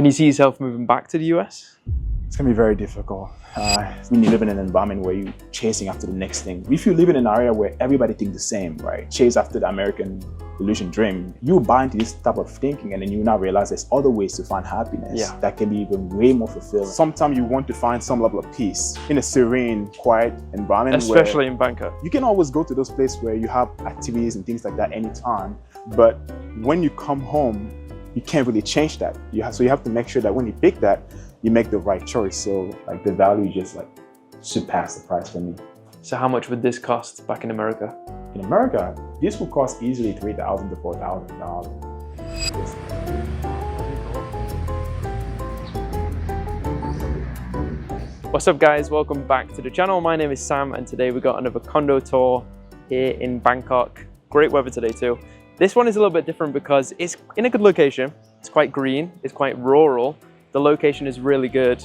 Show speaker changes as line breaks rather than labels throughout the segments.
Can you see yourself moving back to the US?
It's gonna be very difficult. When you live in an environment where you're chasing after the next thing. If you live in an area where everybody thinks the same, right? Chase after the American illusion dream, you buy into this type of thinking and then you now realize there's other ways to find happiness that can be even way more fulfilling. Sometimes you want to find some level of peace in a serene, quiet environment.
Especially in Bangkok.
You can always go to those places where you have activities and things like that anytime, but when you come home, you can't really change that. So you have to make sure that when you pick that, you make the right choice. So like the value just like surpass the price for me.
So how much would this cost back in America?
In America, this would cost easily $3,000 to $4,000.
What's up guys, welcome back to the channel. My name is Sam and today we got another condo tour here in Bangkok. Great weather today too. This one is a little bit different because it's in a good location. It's quite green, it's quite rural. The location is really good.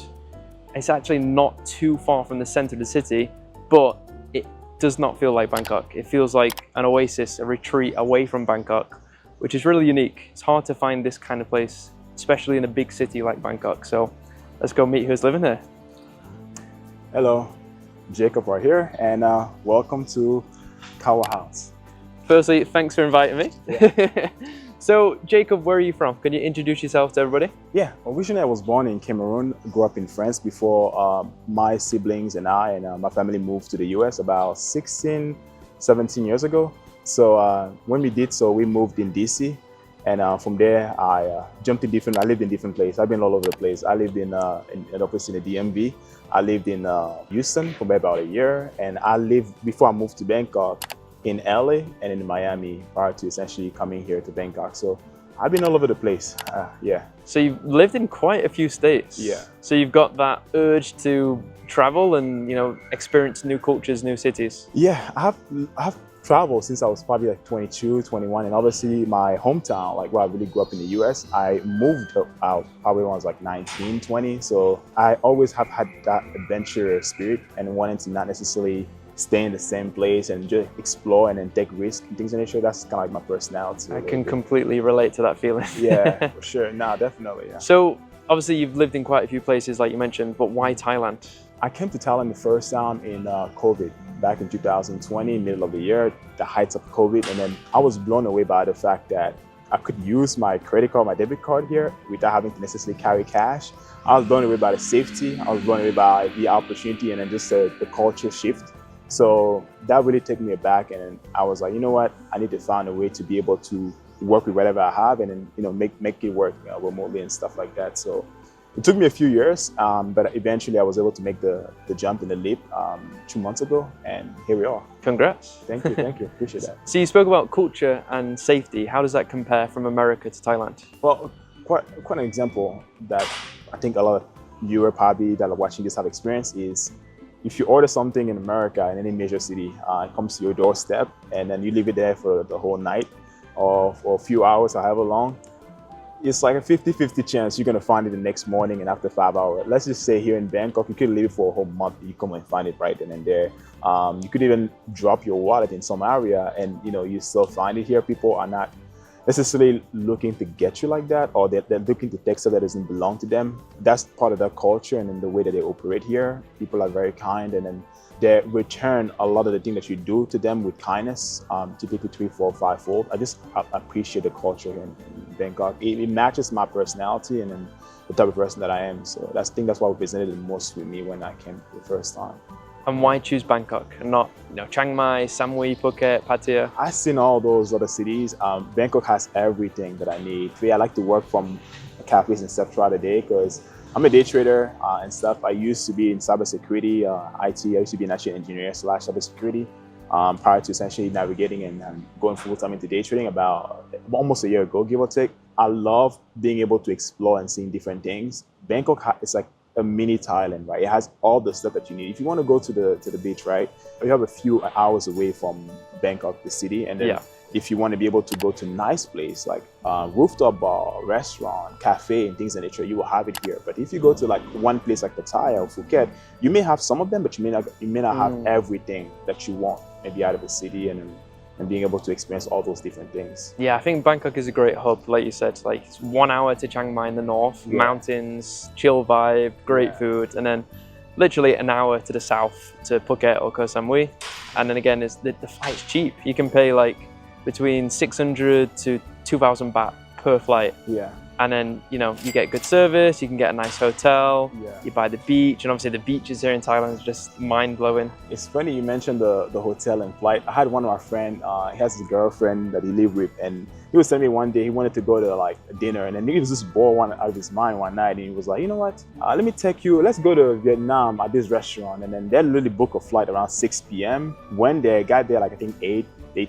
It's actually not too far from the center of the city, but it does not feel like Bangkok. It feels like an oasis, a retreat away from Bangkok, which is really unique. It's hard to find this kind of place, especially in a big city like Bangkok. So let's go meet who's living there.
Hello, Jacob right here, and welcome to Kawa House.
Firstly, thanks for inviting me.
Yeah.
So, Jacob, where are you from? Can you introduce yourself to everybody?
Yeah, originally I was born in Cameroon, grew up in France before my siblings and I and my family moved to the US about 16, 17 years ago. So when we did so, we moved in DC. And from there, I I lived in different places. I've been all over the place. I lived in an office in the DMV. I lived in Houston for about a year. And I lived, before I moved to Bangkok, in LA and in Miami prior to essentially coming here to Bangkok. So I've been all over the place, yeah.
So you've lived in quite a few states.
Yeah.
So you've got that urge to travel and, you know, experience new cultures, new cities.
Yeah, I have traveled since I was probably like 22, 21. And obviously my hometown, like where I really grew up in the US, I moved out probably when I was like 19, 20. So I always have had that adventure spirit and wanting to not necessarily stay in the same place and just explore and then take risks and things in nature. That's kind of like my personality.
I can completely relate to that feeling.
Yeah, for sure. No, definitely. Yeah.
So obviously you've lived in quite a few places like you mentioned, but why Thailand?
I came to Thailand the first time in COVID back in 2020, middle of the year, the heights of COVID. And then I was blown away by the fact that I could use my credit card, my debit card here without having to necessarily carry cash. I was blown away by the safety. I was blown away by the opportunity and then just the culture shift. So that really took me aback, and I was like, you know what, I need to find a way to be able to work with whatever I have and then, you know, make it work remotely and stuff like that. So it took me a few years, but eventually I was able to make the jump and the leap 2 months ago, and here we are.
Congrats.
Thank you, appreciate that.
So you spoke about culture and safety. How does that compare from America to Thailand?
Well, quite an example that I think a lot of you probably that are watching this have experienced is, if you order something in America, in any major city, it comes to your doorstep and then you leave it there for the whole night or for a few hours or however long, it's like a 50-50 chance you're gonna find it the next morning and after 5 hours. Let's just say here in Bangkok, you could leave it for a whole month, you come and find it right then and there. You could even drop your wallet in some area and, you know, you still find it here. People are not necessarily looking to get you like that, or they're looking to take stuff that doesn't belong to them. That's part of their culture and in the way that they operate here. People are very kind, and then they return a lot of the things that you do to them with kindness, typically 3, 4, 5-fold. I just appreciate the culture here in Bangkok. It matches my personality and then the type of person that I am. So I think that's what resonated the most with me when I came the first time.
And why choose Bangkok and not, you know, Chiang Mai, Samui, Phuket, Pattaya?
I've seen all those other cities. Bangkok has everything that I need. I like to work from cafes and stuff throughout the day because I'm a day trader and stuff. I used to be in cybersecurity, IT. I used to be an actual engineer / cybersecurity prior to essentially navigating and going full time into day trading about almost a year ago, give or take. I love being able to explore and seeing different things. Bangkok is like a mini Thailand, right? It has all the stuff that you need. If you want to go to the beach, right, you have a few hours away from Bangkok, the city, and then if you want to be able to go to nice place like rooftop bar, restaurant, cafe, and things of nature, you will have it here. But if you go to like one place like Pattaya or Phuket, you may have some of them, but you may not have everything that you want maybe out of the city. And and being able to experience all those different things.
Yeah, I think Bangkok is a great hub, like you said. Like it's 1 hour to Chiang Mai in the north,
Yeah.
mountains, chill vibe, great
Yeah.
food, and then literally an hour to the south to Phuket or Koh Samui. And then again, the flight's cheap. You can pay like between 600 to 2,000 baht per flight.
Yeah.
And then, you know, you get good service, you can get a nice hotel,
Yeah.
you buy the beach, and obviously the beaches here in Thailand is just mind-blowing.
It's funny you mentioned the hotel and flight. I had one of my friends, he has his girlfriend that he lived with, and he was telling me one day he wanted to go to like a dinner, and then he was just bored out of his mind one night, and he was like, you know what, let me take you, let's go to Vietnam at this restaurant. And then they literally booked a flight around 6 p.m. Went there, got there like I think 8,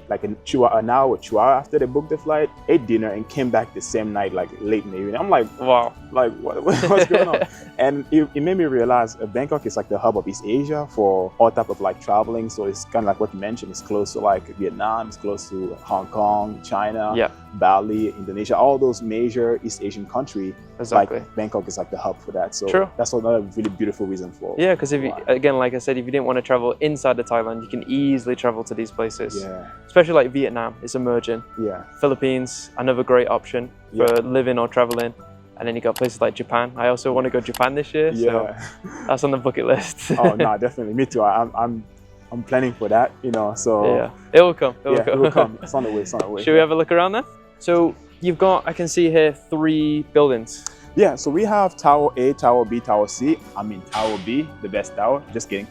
like an hour or 2 hours after they booked the flight, ate dinner, and came back the same night, like late in the evening. I'm like,
Wow.
like what's going on? And it made me realize Bangkok is like the hub of East Asia for all type of like traveling. So it's kind of like what you mentioned, it's close to like Vietnam, it's close to Hong Kong, China,
Yeah.
Bali, Indonesia, all those major East Asian countries.
Exactly.
Like Bangkok is like the hub for that. So
True.
that's another really beautiful reason for.
Yeah, because if you,
why.
again, like I said, if you didn't want to travel inside of Thailand, you can easily travel to these places.
Yeah.
Especially like Vietnam, it's emerging.
Yeah.
Philippines, another great option for
Yeah.
living or traveling. And then you got places like Japan. I also want to go to Japan this year, so
Yeah.
that's on the bucket list.
Oh no, definitely. Me too. I'm planning for that. You know. So
Yeah, it will come. It will
yeah,
come.
it will come. It's on the way. It's on the way.
Should we have a look around then? So you've got, I can see here, 3 buildings.
Yeah, so we have Tower A, Tower B, Tower C. I mean Tower B, the best tower. Just kidding.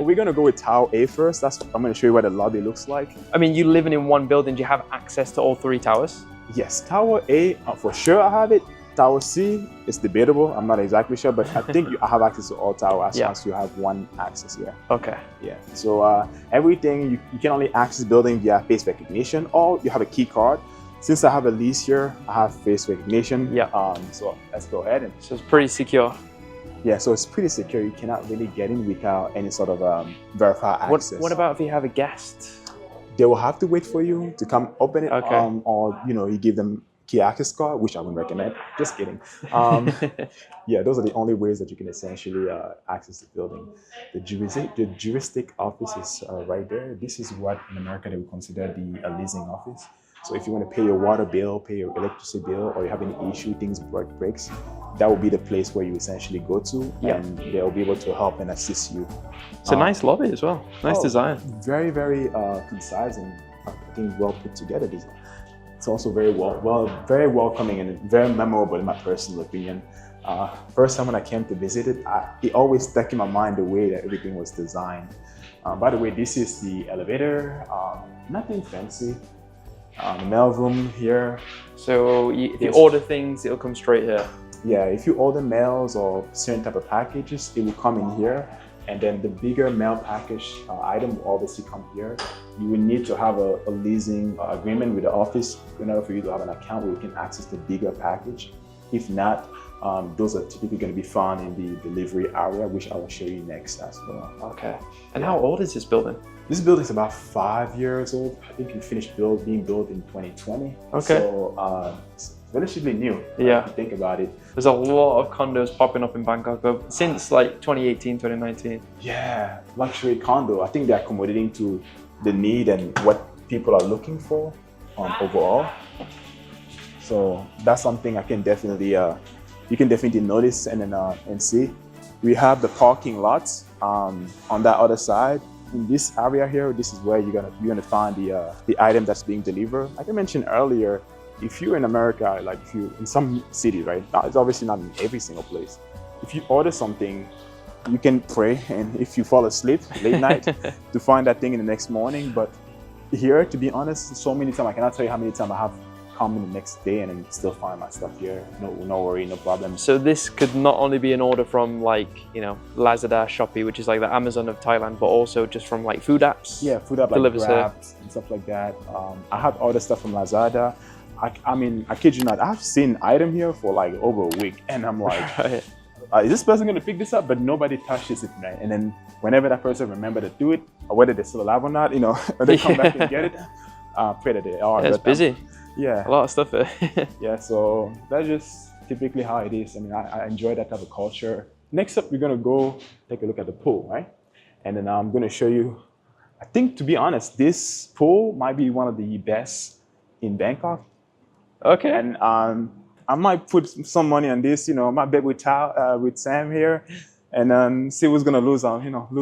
We're gonna go with Tower A first. I'm gonna show you what the lobby looks like.
I mean, you living in one building, do you have access to all 3 towers?
Yes, Tower A, for sure I have it. Tower C is debatable. I'm not exactly sure, but I think I have access to all towers as
Yeah.
long as you have one access here.
Okay.
Yeah. So everything you can only access the building via face recognition, or you have a key card. Since I have a lease here, I have face recognition.
Yeah.
So let's go ahead and.
So it's pretty secure.
Yeah, so it's pretty secure. You cannot really get in without any sort of verified access.
What about if you have a guest?
They will have to wait for you to come open it,
Okay.
or you give them key access card, which I wouldn't recommend. Just kidding. Yeah, those are the only ways that you can essentially access the building. The juristic office is right there. This is what in America they would consider the leasing office. So if you want to pay your water bill, pay your electricity bill, or you have any issue, things breaks, that will be the place where you essentially go to,
Yeah.
and they'll be able to help and assist you.
It's a nice lobby as well. Nice design.
Very, very concise and I think well put together design. It's also very very welcoming and very memorable in my personal opinion. First time when I came to visit it, it always stuck in my mind the way that everything was designed. By the way, this is the elevator. Nothing fancy. Mail room here.
So if you order things, it'll come straight here.
Yeah, if you order mails or certain type of packages, it will come in here. And then the bigger mail package item will obviously come here. You will need to have a leasing agreement with the office in order for you to have an account where you can access the bigger package. If not, those are typically going to be found in the delivery area, which I will show you next as well.
Okay. And how old is this building?
This building is about 5 years old. I think it finished being built in 2020.
Okay.
So it's relatively new.
Yeah.
If you think about it.
There's a lot of condos popping up in Bangkok since like 2018, 2019.
Yeah, luxury condo. I think they're accommodating to the need and what people are looking for overall. So that's something I can definitely, you can definitely notice and see. We have the parking lots on that other side. In this area here, this is where you're gonna find the item that's being delivered. Like I mentioned earlier, if you're in America, like if you in some city, right? It's obviously not in every single place. If you order something, you can pray, and if you fall asleep late night, to find that thing in the next morning. But here, to be honest, so many times I cannot tell you how many times I have come in the next day and then still find my stuff here. No worry, no problem.
So this could not only be an order from like, Lazada, Shopee, which is like the Amazon of Thailand, but also just from like food apps.
Yeah, food app like
delivers
Grab and stuff like that. I have ordered stuff from Lazada. I mean, I kid you not, I've seen item here for like over a week, and I'm like,
Right.
Is this person going to pick this up? But nobody touches it, right? And then whenever that person remember to do it, or whether they're still alive or not, when they come back and get it, pray that they are.
Yeah, it's
But,
busy.
Yeah.
A lot of stuff here.
Yeah, so that's just typically how it is. I mean, I enjoy that type of culture. Next up, we're going to go take a look at the pool, right? And then I'm going to show you I think, to be honest, this pool might be one of the best in Bangkok.
Okay.
And I might put some money on this, my bet with Sam here, and then see who's gonna lose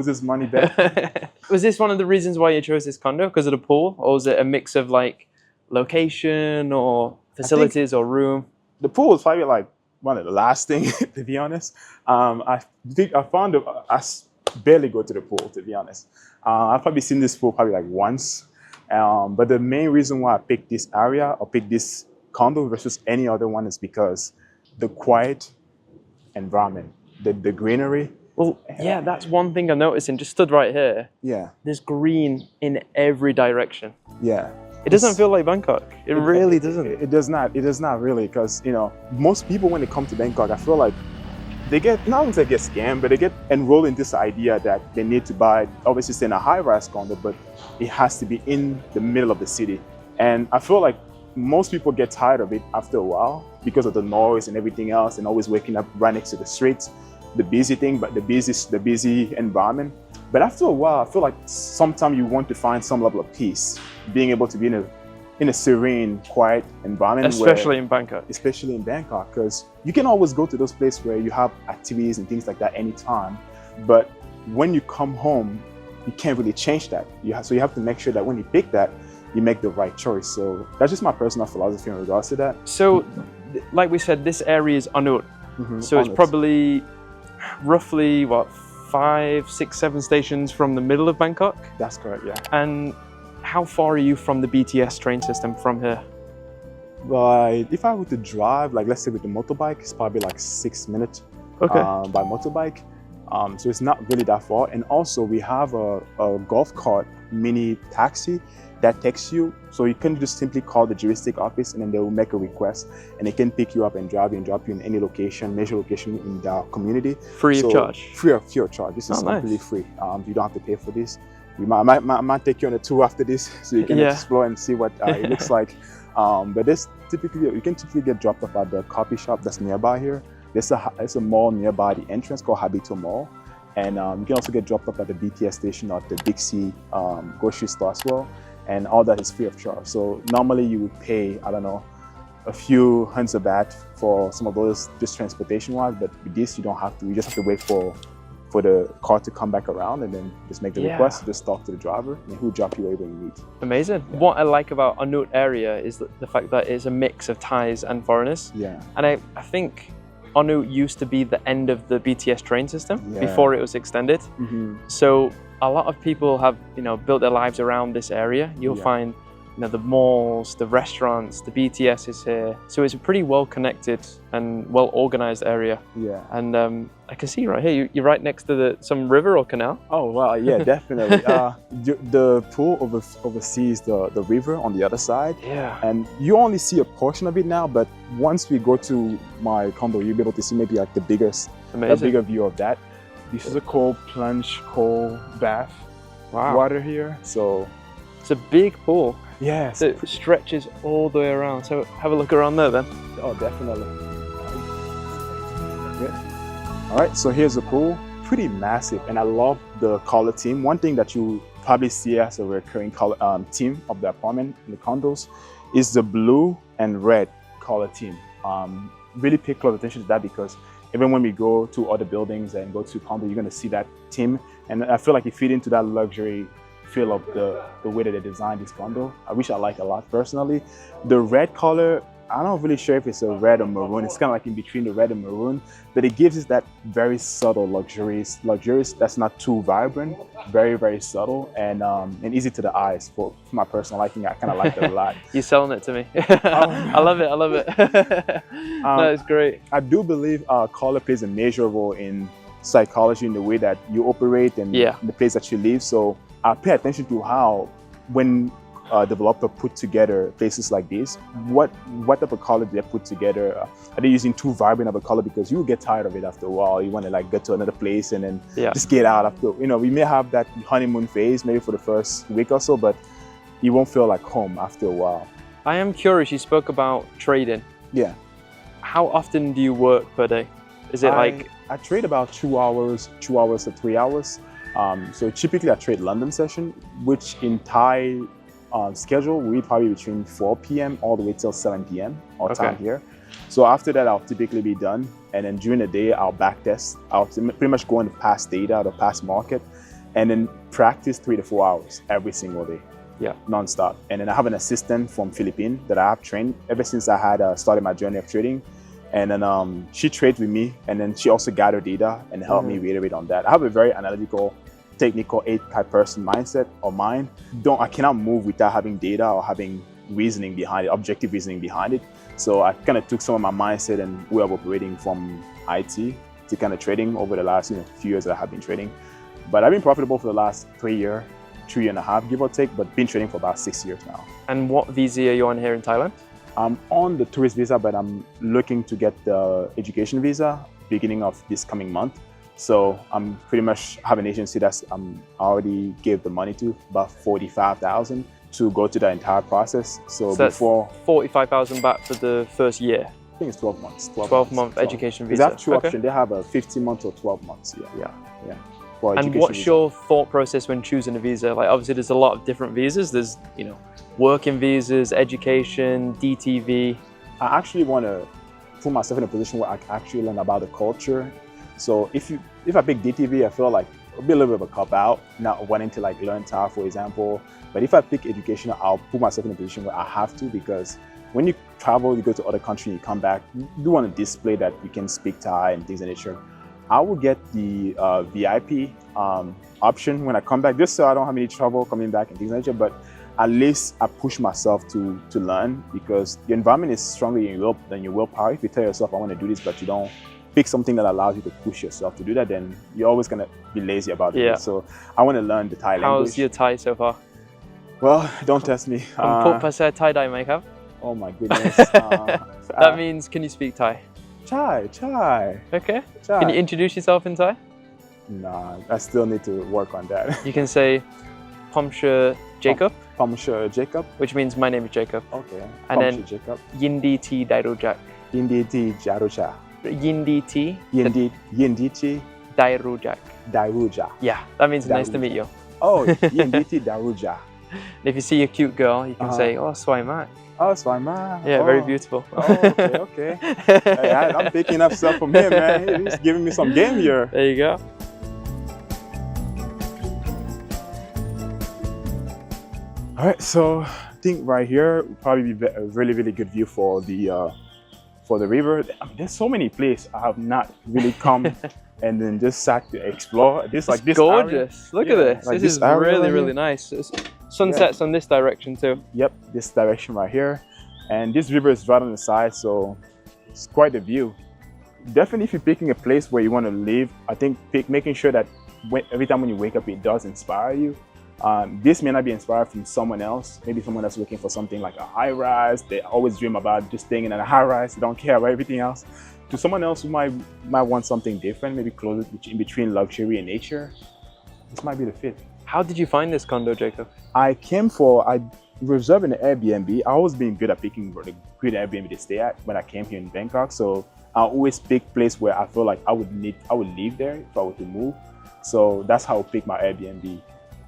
his money bet.
Was this one of the reasons why you chose this condo? Because of the pool, or was it a mix of like location or facilities or room?
The pool was probably like one of the last things, to be honest. I think I barely go to the pool, to be honest. I've probably seen this pool probably like once. But the main reason why I picked this area or picked this condo versus any other one is because the quiet environment, the greenery.
Well, yeah, that's one thing I'm noticing. Just stood right here.
Yeah.
There's green in every direction.
Yeah.
It doesn't feel like Bangkok. It really doesn't.
It does not. It does not really, because most people when they come to Bangkok, I feel like they get, not only they get scammed, but they get enrolled in this idea that they need to buy, obviously stay in a high-rise condo, but it has to be in the middle of the city. And I feel like most people get tired of it after a while because of the noise and everything else, and always waking up right next to the streets, the busy thing, but the busy environment. But after a while, I feel like sometimes you want to find some level of peace, being able to be in a serene, quiet environment.
Especially in Bangkok.
Especially in Bangkok, because you can always go to those places where you have activities and things like that anytime. But when you come home, you can't really change that. So you have to make sure that when you pick that, you make the right choice. So that's just my personal philosophy in regards to that.
So, like we said, this area is Onnut. So
Onnut.
it's probably roughly, what, 5, 6, 7 stations from the middle of Bangkok?
That's correct, yeah.
And how far are you from the BTS train system from here?
But if I were to drive, like let's say with the motorbike, it's probably like 6 minutes by motorbike. So it's not really that far. And also we have a golf cart mini taxi that takes you. So you can just simply call the juristic office and then they will make a request and they can pick you up and drive you and drop you in any location, major location in the community.
Free of charge?
Free of charge. This is completely free. You don't have to pay for this. I might take you on a tour after this so you can explore and see what it looks like. But this you can typically get dropped off at the coffee shop that's nearby here. There's a mall nearby the entrance called Habito Mall. And you can also get dropped off at the BTS station or at the Big C grocery store as well. And all that is free of charge. So normally you would pay, I don't know, a few hundreds of baht for some of those just transportation wise, but with this you don't have to. You just have to wait for the car to come back around and then just make the request, just talk to the driver and he'll drop you wherever you need.
Amazing. Yeah. What I like about Onnut area is the fact that it's a mix of Thais and foreigners.
Yeah.
And I think Onnut used to be the end of the BTS train system before it was extended. So a lot of people have, built their lives around this area. You'll find, the malls, the restaurants, the BTS is here. So it's a pretty well-connected and well-organized area.
Yeah.
And I can see right here, you're right next to some river or canal.
Oh, well, yeah, definitely. The pool oversees the river on the other side.
Yeah.
And you only see a portion of it now, but once we go to my condo, you'll be able to see maybe like a bigger view of that. This is a cold bath water here. So
it's a big pool.
Yeah.
So it stretches all the way around. So have a look around there then.
Oh, definitely. All right, so here's the pool. Pretty massive, and I love the color theme. One thing that you probably see as a recurring color theme of the apartment in the condos is the blue and red color theme. Really pay close attention to that because even when we go to other buildings and go to condo, you're going to see that theme, and I feel like it fit into that luxury feel of the way that they designed this condo, which I like a lot personally. The red color, I'm not really sure if it's a red or maroon. It's kind of like in between the red and maroon, but it gives us that very subtle luxurious that's not too vibrant, very, very subtle and easy to the eyes. For my personal liking, I kind of like that a lot.
You're selling it to me. I love it. No, it's great.
I do believe color plays a major role in psychology in the way that you operate and the place that you live. So I pay attention to how, when a developer put together places like this, what type of color do they put together? Are they using too vibrant of a color? Because you will get tired of it after a while. You want to like get to another place and then just get out after. We may have that honeymoon phase maybe for the first week or so, but you won't feel like home after a while.
I am curious. You spoke about trading.
Yeah.
How often do you work per day? Is it
I trade about 2 hours to 3 hours. So typically I trade London session, which in Thai schedule, we probably between 4 p.m. all the way till 7 p.m. our time here. So after that, I'll typically be done. And then during the day, I'll back test. I'll pretty much go into past data, the past market, and then practice 3 to 4 hours every single day. Yeah, non-stop. And then I have an assistant from Philippines that I have trained ever since I had started my journey of trading. And then she trades with me, and then she also gathered data and helped me reiterate on that. I have a very analytical, technical type person mindset or mind. I cannot move without having data or having reasoning behind it, objective reasoning behind it. So I kind of took some of my mindset and way of operating from IT to kind of trading over the last few years that I have been trading. But I've been profitable for the last 3 years, 3.5 give or take, but been trading for about 6 years now.
And what visa are you on here in Thailand?
I'm on the tourist visa, but I'm looking to get the education visa beginning of this coming month. So I'm pretty much have an agency that's I already gave the money to, about 45,000 to go to the entire process. So before
45,000 baht for the first year.
I think it's 12 months.
12-month education visa.
They have two options. They have a 15 months or 12 months. Yeah.
And what's your thought process when choosing a visa? Like obviously there's a lot of different visas. There's working visas, education, DTV.
I actually want to put myself in a position where I can actually learn about the culture. So if I pick DTV, I feel like it'll be a little bit of a cop out, not wanting to like learn Thai, for example. But if I pick education, I'll put myself in a position where I have to, because when you travel, you go to other countries, you come back, you do want to display that you can speak Thai and things of nature. I will get the VIP option when I come back, just so I don't have any trouble coming back and things like that. But at least I push myself to learn, because the environment is stronger than your willpower. If you tell yourself, I want to do this, but you don't pick something that allows you to push yourself to do that, then you're always going to be lazy about it. So I want to learn the Thai language.
How's your Thai so far?
Well, don't test me.
Thai Dai Makeup.
Oh my goodness.
That means, can you speak Thai?
Chai.
Okay. Chai. Can you introduce yourself in Thai?
Nah, I still need to work on that.
You can say Pomsha Jacob.
Pomsha Jacob.
Which means my name is Jacob.
Okay.
And then
Jacob.
Yindi T Dairujak.
Yindi T Jaruja.
Yindi T.
Yindi T
Dairujak.
Daruja.
Yeah, that means nice to meet you.
Oh, Yindi T Daruja.
And if you see a cute girl, you can say, oh, swai mak.
Oh, swai mak.
Yeah, very beautiful.
Oh, okay. Hey, I'm picking up stuff from him, man. He's giving me some game here.
There you go.
All right, so I think right here would probably be a really, really good view for the river. I mean, there's so many places I have not really come and then just sat to explore. This
gorgeous.
Area.
Look at this. Like this is really, really nice. Sunsets on this direction too. Yep,
this direction right here. And this river is right on the side, so it's quite a view. Definitely if you're picking a place where you want to live, I think making sure that every time when you wake up, it does inspire you. This may not be inspired from someone else. Maybe someone that's looking for something like a high rise. They always dream about just staying in a high rise. They don't care about everything else. To someone else who might want something different, maybe closer in between luxury and nature, this might be the fit.
How did you find this condo, Jacob?
I reserved an Airbnb. I always been good at picking a good Airbnb to stay at when I came here in Bangkok. So I always pick place where I feel like I would live there if I were to move. So that's how I pick my Airbnb.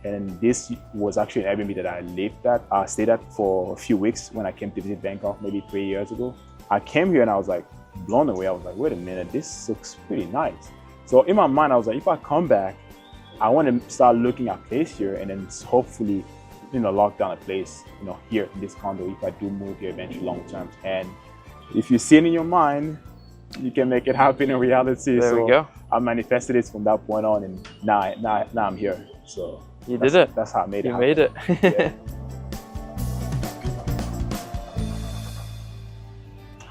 And this was actually an Airbnb that I stayed at for a few weeks when I came to visit Bangkok maybe 3 years ago. I came here and I was like blown away. I was like, wait a minute, this looks pretty nice. So in my mind, I was like, if I come back, I want to start looking at place here and then hopefully, lock down a place, here in this condo if I do move here eventually long term. And if you see it in your mind, you can make it happen in reality.
There we go.
I manifested it from that point on, and now I'm here. So
you did it.
That's how I made it.
You made it.
Yeah.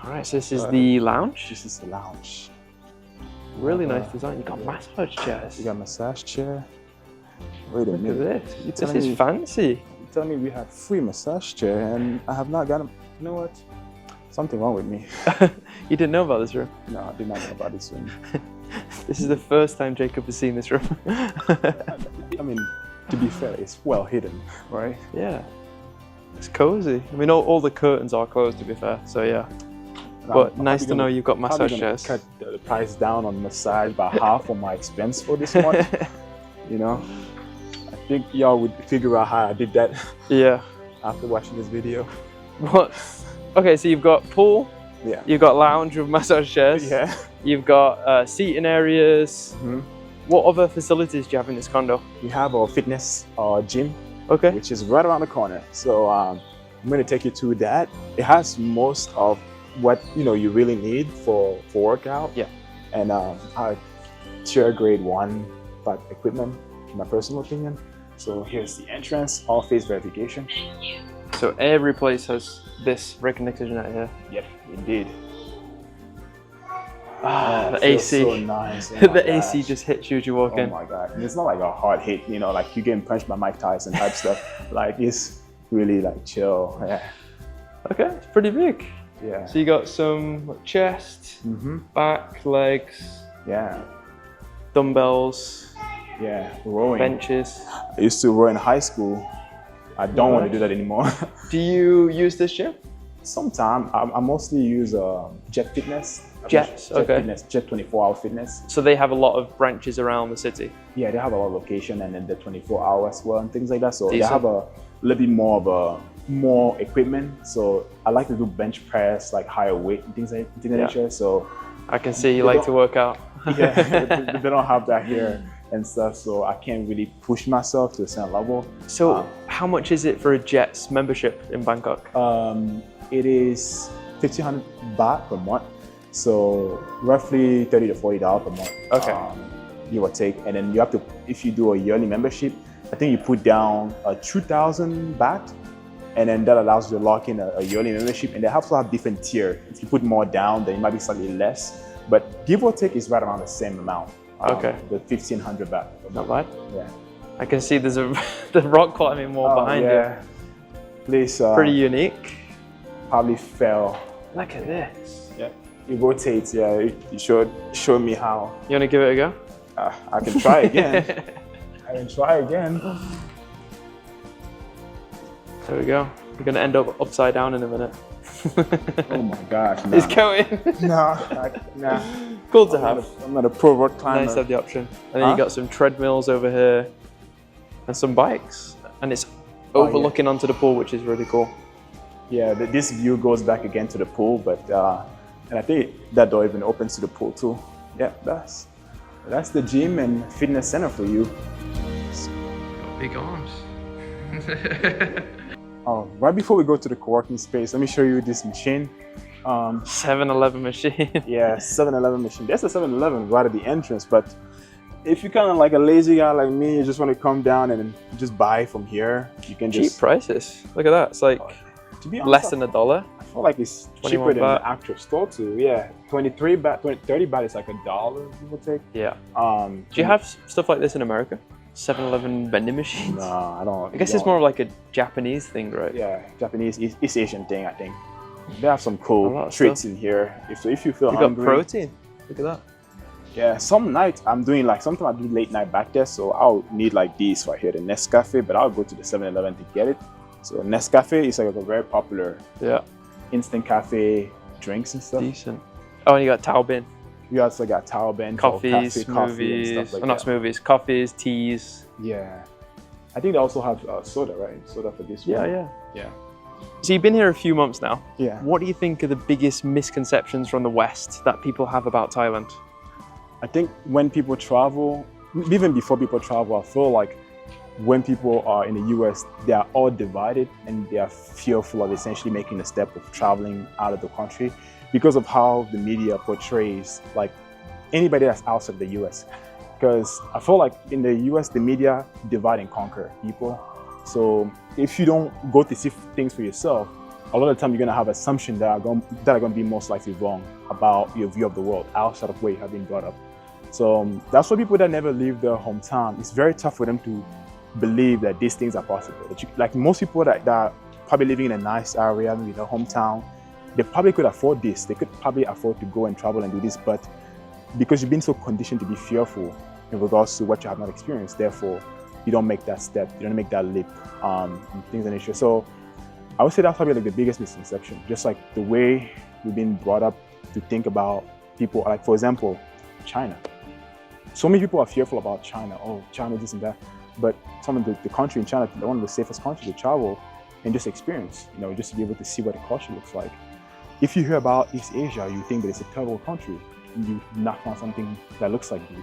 All right, so this is the lounge.
This is the lounge.
Really nice design. You got massage chairs.
You got massage chair. Wait a minute.
Look at this. This is fancy.
You tell me we have free massage chair and I have not got them. You know what? Something wrong with me.
You didn't know about this room?
No, I did not know about this room.
This is the first time Jacob has seen this room.
I mean, to be fair, it's well hidden, right?
Yeah. It's cozy. I mean, all the curtains are closed, to be fair, so yeah. But nice to know you've got massage chairs.
Cut the price down on massage by half on my expense for this month. you know. I think y'all would figure out how I did that
Yeah.
after watching this video.
What? Okay, so you've got pool.
Yeah.
You've got lounge with massage chairs.
Yeah.
You've got seating areas.
Mhm.
What other facilities do you have in this condo?
We have our fitness gym,
Okay.
which is right around the corner. So I'm going to take you to that. It has most of what you really need for workout.
Yeah.
And our tier grade 1 type equipment, in my personal opinion. So here's the entrance, all face verification.
So every place has this recognition out here.
Yep, indeed.
The
it feels
AC.
so nice. Oh my
The AC
gosh.
just hits you as you walk
Oh
in.
my god! And it's not like a hard hit, like you're getting punched by Mike Tyson type stuff. Like it's really like chill. Yeah.
Okay, it's pretty big.
Yeah.
So you got some chest, back, legs,
Yeah.
dumbbells,
Yeah. Rowing.
benches.
I used to row in high school. I don't want to do that anymore.
Do you use this gym?
Sometimes I mostly use Jet Fitness.
Jets,
Jet
okay.
Fitness, Jet 24-hour fitness.
So they have a lot of branches around the city.
Yeah, they have a lot of location and then the 24-hour as well and things like that. So
Decent.
they have a little bit more equipment. So I like to do bench press, like higher weight and things like that nature. So
I can see you
They
like
don't-
to work out.
yeah, they don't have that here and stuff. So I can't really push myself to a certain level.
So how much is it for a Jets membership in Bangkok?
It is 1,500 baht per month. So roughly $30 to $40 per month.
Okay.
Give or take. And then you have to, if you do a yearly membership, I think you put down 2,000 baht. And then that allows you to lock in a yearly membership. And they also have different tiers. If you put more down, then it might be slightly less. But give or take is right around the same amount.
Okay.
The 1,500 baht.
Not bad.
Yeah.
I can see there's the rock climbing wall behind
yeah. Place
you. Pretty unique.
probably fell.
Look at this.
Yeah. It rotates. Yeah. You showed me how.
You want to give it a go?
I can try again. I can try again.
There we go. We're going to end up upside down in a minute.
Oh my gosh. Nah.
It's going.
Nah.
Cool to have.
I'm not a pro rock climber.
Nice to have the option. And then you got some treadmills over here and some bikes. And it's overlooking onto the pool, which is really cool.
Yeah, this view goes back again to the pool, but and I think that door even opens to the pool too. Yeah, that's the gym and fitness center for you.
Got big arms.
Right before we go to the co-working space, let me show you this machine.
7-Eleven machine.
Yeah, 7-Eleven machine. There's a 7-Eleven right at the entrance, but if you're kind of like a lazy guy like me, you just want to come down and just buy from here, you can
Cheap
just...
prices. Look at that. It's like
To be honest,
less than $1.
I feel like it's
21
cheaper than
baht.
the actual store too. Yeah, 23 baht, 30 baht is like $1, give or take.
Yeah.
Do
Do you have stuff like this in America? 7-Eleven vending machines?
No, I don't.
I guess it's more of like a Japanese thing, right?
Yeah, Japanese, East Asian thing, I think. They have some
A lot
cool
of
treats in here. If you feel
You got
hungry.
protein. Look at that.
Yeah, some nights I'm doing sometimes I do late night back there, so I'll need like these right here, the Nescafe, but I'll go to the 7-Eleven to get it. So Nescafe is like a very popular
Yeah.
instant cafe drinks and stuff.
Decent. Oh, and you got Tao Bin.
We also got Tao Ben,
Coffees,
coffee and
smoothies.
stuff like
Not
that.
smoothies, coffees, teas.
Yeah, I think they also have soda, right? Soda for this one.
Yeah. So you've been here a few months now.
Yeah.
What do you think are the biggest misconceptions from the West that people have about Thailand?
I think when people travel, even before people travel, I feel like when people are in the US, they are all divided and they are fearful of essentially making the step of traveling out of the country because of how the media portrays like anybody that's outside of the US. Because I feel like in the US, the media divide and conquer people. So if you don't go to see things for yourself, a lot of the time you're going to have assumptions that are going to be most likely wrong about your view of the world outside of where you have been brought up. So that's why people that never leave their hometown, it's very tough for them to believe that these things are possible. Like most people that are probably living in a nice area, maybe their hometown, they probably could afford this. They could probably afford to go and travel and do this, but because you've been so conditioned to be fearful in regards to what you have not experienced, therefore you don't make that step, you don't make that leap, and things of nature. So I would say that's probably like the biggest misconception, just like the way we've been brought up to think about people, like for example, China. So many people are fearful about China. Oh, China, this and that. But some of the country in China, one of the safest countries to travel and just experience, just to be able to see what the culture looks like. If you hear about East Asia, you think that it's a terrible country. You knock on something that looks like this,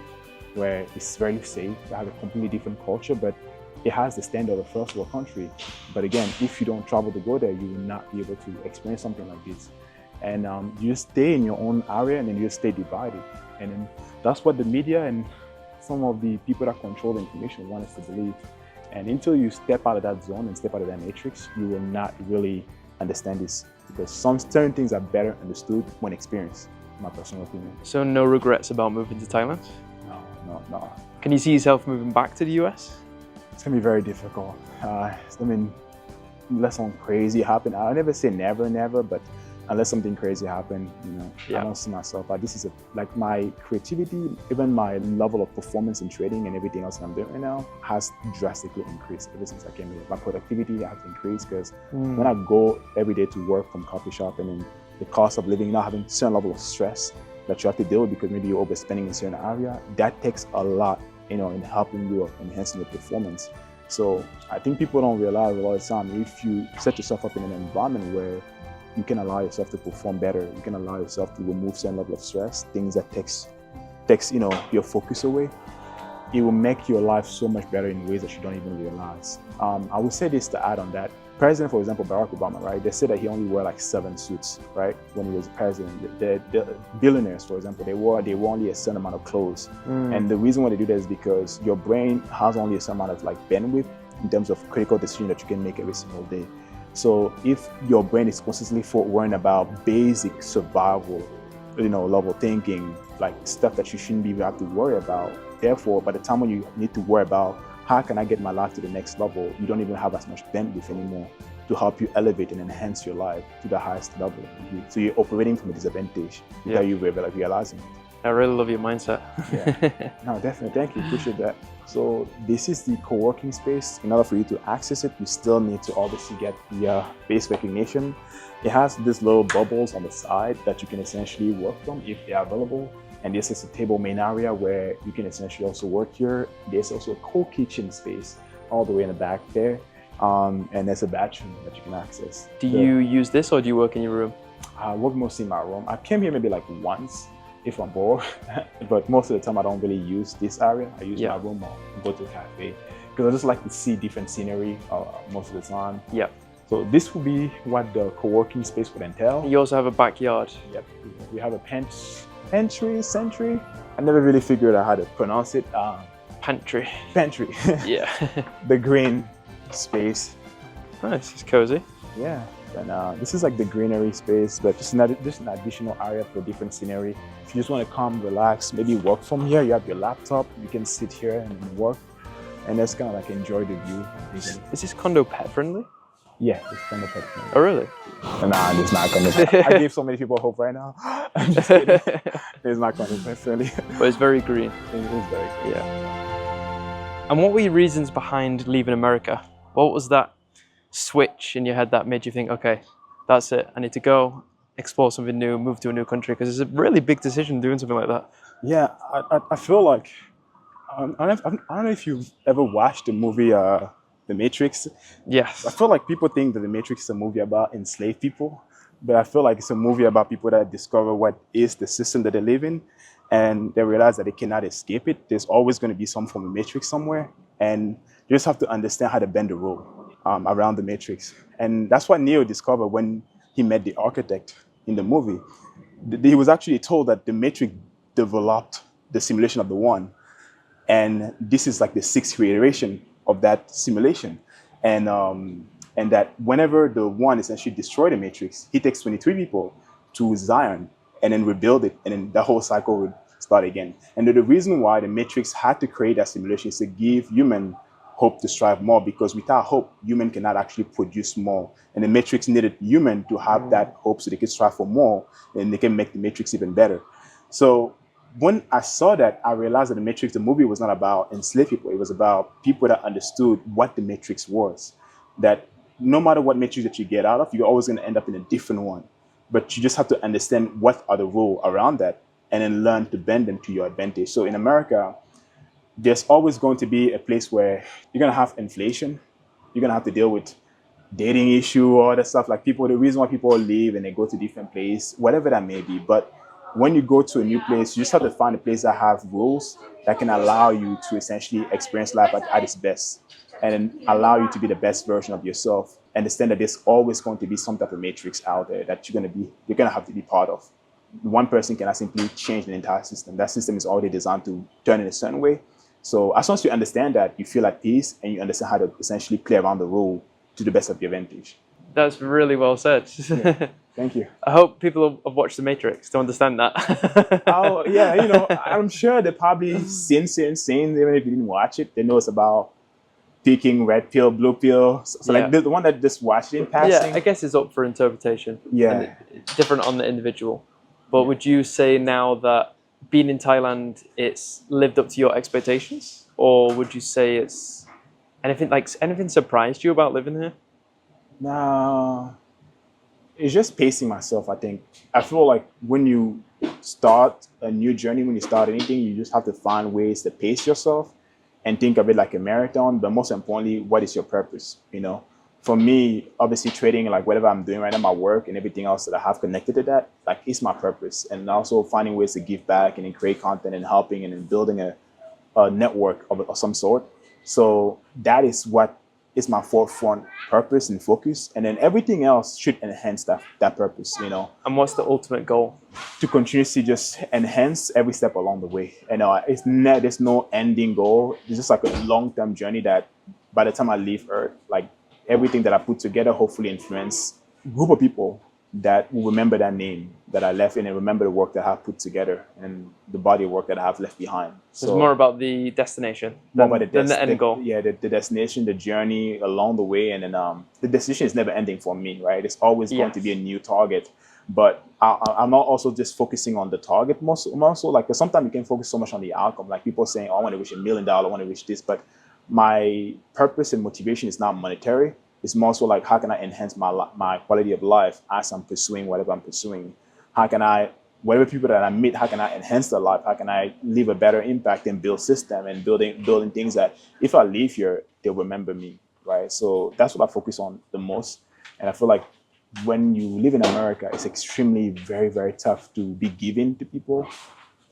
where it's very safe, they have a completely different culture, but it has the standard of first world country. But again, if you don't travel to go there, you will not be able to experience something like this. And you just stay in your own area and then you just stay divided. And then that's what the media and some of the people that control the information want us to believe. And until you step out of that zone and step out of that matrix, you will not really understand this, because certain things are better understood when experienced, in my personal opinion.
So no regrets about moving to Thailand?
No.
Can you see yourself moving back to the US?
It's gonna be very difficult. Unless something crazy happen, I'll never say never, but unless something crazy happen, I don't see myself. This is like my creativity, even my level of performance in trading and everything else that I'm doing right now has drastically increased ever since I came here. My productivity has increased because when I go every day to work from coffee shop, and then the cost of living, not having a certain level of stress that you have to deal with because maybe you're overspending in a certain area, that takes a lot, in helping you or enhancing your performance. So I think people don't realize a lot of the time, if you set yourself up in an environment where you can allow yourself to perform better, you can allow yourself to remove certain level of stress, things that takes your focus away, it will make your life so much better in ways that you don't even realize. I would say this to add on that. President, for example, Barack Obama, right? They said that he only wore like 7 suits, right? When he was president. The billionaires, for example, they wore only a certain amount of clothes. And the reason why they do that is because your brain has only a certain amount of like bandwidth in terms of critical decision that you can make every single day. So if your brain is constantly worrying about basic survival, level thinking, like stuff that you shouldn't even have to worry about, therefore, by the time when you need to worry about how can I get my life to the next level, you don't even have as much bandwidth anymore to help you elevate and enhance your life to the highest level. So you're operating from a disadvantage without you realizing it.
I really love your mindset.
No, definitely. Thank you. Appreciate that. So this is the co-working space. In order for you to access it, you still need to obviously get the face recognition. It has these little bubbles on the side that you can essentially work from if they are available. And this is a table main area where you can essentially also work here. There's also a co-kitchen space all the way in the back there. And there's a bathroom that you can access.
Do you use this or do you work in your room?
I work mostly in my room. I came here maybe like once if I'm bored, but most of the time I don't really use this area. I use my room or go to a cafe because I just like to see different scenery most of the time.
Yeah.
So this will be what the co-working space would entail.
You also have a backyard.
Yep. We have a pantry. I never really figured out how to pronounce it.
Pantry. Yeah.
The green space.
Nice. It's cozy.
Yeah. And this is like the greenery space, but just an additional area for different scenery. If you just want to come, relax, maybe work from here, you have your laptop, you can sit here and work, and just kind of like enjoy the view.
Is this condo pet friendly?
Yeah, it's condo pet friendly.
Oh, really?
Nah, it's not condo pet friendly. I gave so many people hope right now. I'm just kidding. It's not condo pet friendly.
But it's very green.
It is very green.
Yeah. And what were your reasons behind leaving America? What was that switch in your head that made you think, okay, that's it, I need to go explore something new, move to a new country? Because it's a really big decision doing something like that. Yeah,
I feel like I don't know if you've ever watched the movie The Matrix.
Yes.
I feel like people think that The Matrix is a movie about enslaved people, but I feel like it's a movie about people that discover what is the system that they live in, and they realize that they cannot escape it. There's always going to be some form of matrix somewhere, and you just have to understand how to bend the rule around the matrix. And that's what Neo discovered when he met the architect in the movie. He was actually told that the matrix developed the simulation of the one, and this is like the 6th iteration of that simulation. And that whenever the one essentially destroyed the matrix, he takes 23 people to Zion and then rebuild it, and then the whole cycle would start again. And the reason why the matrix had to create that simulation is to give human hope to strive more, because without hope, human cannot actually produce more. And the matrix needed human to have that hope so they could strive for more, and they can make the matrix even better. So when I saw that, I realized that the matrix, the movie, was not about enslaved people. It was about people that understood what the matrix was. That no matter what matrix that you get out of, you're always going to end up in a different one. But you just have to understand what are the rules around that, and then learn to bend them to your advantage. So in America, there's always going to be a place where you're going to have inflation. You're going to have to deal with dating issue, all that stuff. Like people, the reason why people leave and they go to different place, whatever that may be. But when you go to a new place, you just have to find a place that have rules that can allow you to essentially experience life at its best and allow you to be the best version of yourself. Understand that there's always going to be some type of matrix out there that you're going to have to be part of. One person cannot simply change the entire system. That system is already designed to turn in a certain way. So as long as you understand that, you feel at peace and you understand how to essentially play around the rule to the best of your advantage.
That's really well said.
Yeah. Thank you.
I hope people have watched The Matrix to understand that.
Oh, yeah, you know, I'm sure they probably seen certain scenes, even if you didn't watch it. They know it's about picking red pill, blue pill. So
Yeah.
like the one that just watched it in passing.
Yeah, I guess it's up for interpretation.
Yeah.
And it's different on the individual. But would you say now that being in Thailand, it's lived up to your expectations? Or would you say it's anything surprised you about living here?
No, it's just pacing myself, I think. I feel like when you start a new journey, when you start anything, you just have to find ways to pace yourself and think of it like a marathon. But most importantly, what is your purpose? You know, for me, obviously trading, like whatever I'm doing right now, my work and everything else that I have connected to that, like it's my purpose. And also finding ways to give back and then create content and helping and then building a network of some sort. So that is what is my forefront purpose and focus. And then everything else should enhance that purpose, you know.
And what's the ultimate goal?
To continuously just enhance every step along the way. You know, there's no ending goal. It's just like a long-term journey that by the time I leave Earth, like everything that I put together hopefully influence a group of people that will remember that name that I left in and remember the work that I have put together and the body of work that I have left behind.
So it's more about the destination than the end goal.
Yeah, the destination, the journey along the way. And then the destination is never ending for me, right? It's always going to be a new target. But I'm not also just focusing on the target more so like, because sometimes you can focus so much on the outcome. Like people saying, oh, I want to reach $1 million, I want to reach this. But my purpose and motivation is not monetary. It's more so like, how can I enhance my quality of life as I'm pursuing whatever I'm pursuing? How can I, whatever people that I meet, how can I enhance their life? How can I leave a better impact and build system and building things that if I leave here, they'll remember me, right? So that's what I focus on the most. And I feel like when you live in America, it's extremely very, very tough to be giving to people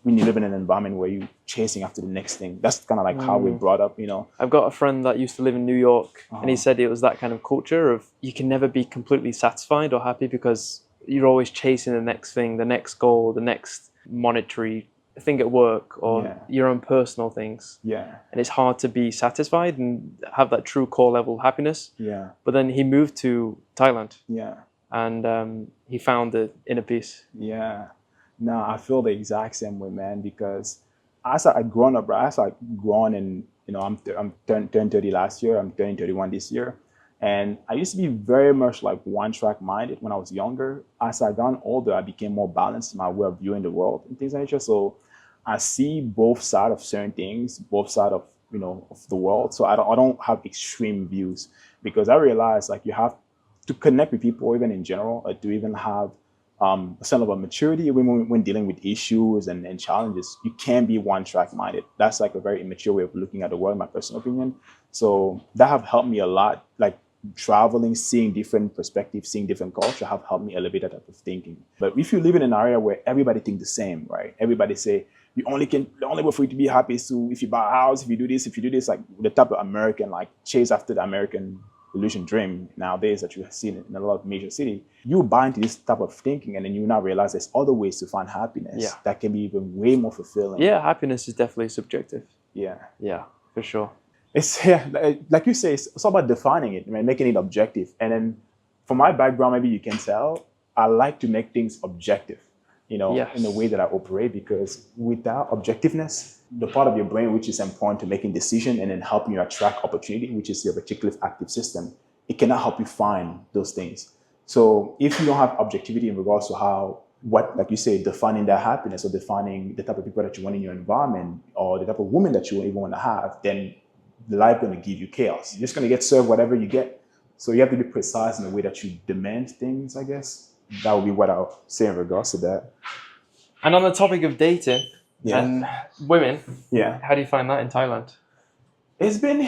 when you live in an environment where you're chasing after the next thing. That's kind of like how we're brought up, you know.
I've got a friend that used to live in New York, and he said it was that kind of culture of you can never be completely satisfied or happy because you're always chasing the next thing, the next goal, the next monetary thing at work or your own personal things.
Yeah.
And it's hard to be satisfied and have that true core level of happiness.
Yeah.
But then he moved to Thailand.
Yeah.
And he found the inner peace.
Yeah. No, I feel the exact same way, man, because as I grown up, right, as I grown and, you know, I'm turned 30 last year, I'm turning 31 this year. And I used to be very much like one track minded when I was younger. As I got older, I became more balanced in my way of viewing the world and things like that. So I see both sides of certain things, both sides of, you know, of the world. So I don't have extreme views because I realize like you have to connect with people even in general or to even have a sense of a maturity when dealing with issues and challenges. You can't be one track minded. That's like a very immature way of looking at the world, in my personal opinion. So that have helped me a lot. Like traveling, seeing different perspectives, seeing different culture have helped me elevate that type of thinking. But if you live in an area where everybody think the same, right? Everybody say the only way for you to be happy is to if you buy a house, if you do this, like the type of American like chase after the American illusion dream nowadays that you see in a lot of major city, you buy into this type of thinking and then you now realize there's other ways to find happiness that can be even way more fulfilling.
Yeah, happiness is definitely subjective.
Yeah.
Yeah, for sure.
It's like you say, it's all about defining it, right? Making it objective. And then from my background, maybe you can tell, I like to make things objective, you know, in the way that I operate, because without objectiveness, the part of your brain which is important to making decision and then helping you attract opportunity, which is your reticular active system, it cannot help you find those things. So if you don't have objectivity in regards to like you say, defining that happiness or defining the type of people that you want in your environment or the type of woman that you even want to have, then life going to give you chaos. You're just going to get served whatever you get. So you have to be precise in the way that you demand things, I guess. That would be what I'll say in regards to that.
And on the topic of dating,
Yeah.
And women,
Yeah.
how do you find that in Thailand?
It's been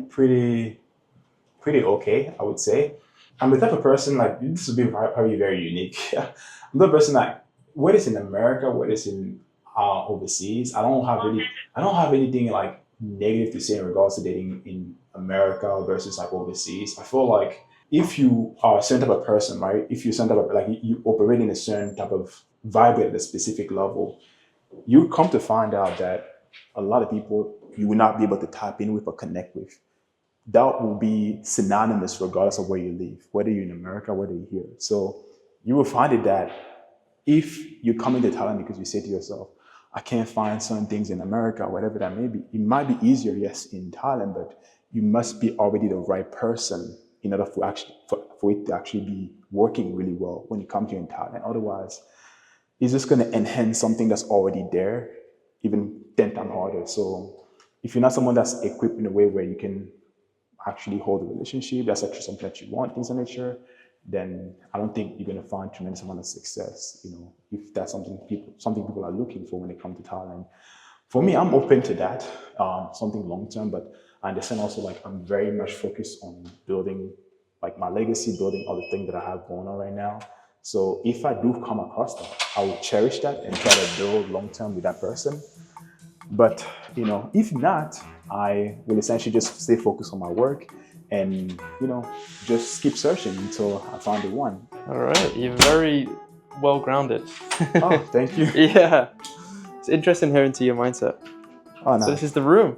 pretty okay, I would say. I'm the type of person, like, this would be probably very unique. I'm the person that, whether it's in America, whether it's in overseas, I don't have anything like negative to say in regards to dating in America versus like overseas. I feel like if you are a certain type of person, right? If you're certain type of, like, you operate in a certain type of vibe at a specific level, you come to find out that a lot of people you will not be able to tap in with or connect with. That will be synonymous regardless of where you live, whether you're in America, whether you're here. So you will find it that if you come into Thailand because you say to yourself, I can't find certain things in America, whatever that may be, it might be easier, yes, in Thailand, but you must be already the right person in order for it to actually be working really well when you come here in Thailand. Otherwise, it's just going to enhance something that's already there, even 10 times harder. So if you're not someone that's equipped in a way where you can actually hold a relationship, that's actually something that you want, things of nature, then I don't think you're going to find tremendous amount of success, if that's something people are looking for when they come to Thailand. For me, I'm open to that, something long term, but I understand also, like, I'm very much focused on building like my legacy, building all the things that I have going on right now. So if I do come across that, I will cherish that and try to build long term with that person. But if not, I will essentially just stay focused on my work and just keep searching until I find the one.
All right, you're very well grounded.
Oh, thank you.
Yeah, it's interesting hearing to your mindset.
Oh, nice.
So this is the room.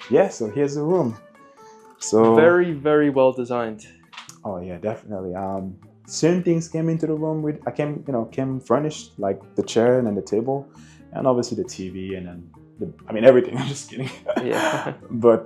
Yeah, so here's the room. So
very, very well designed.
Oh yeah, definitely. Certain things came into the room with came furnished, like the chair and then the table, and obviously the TV and then everything. I'm just kidding.
Yeah.
But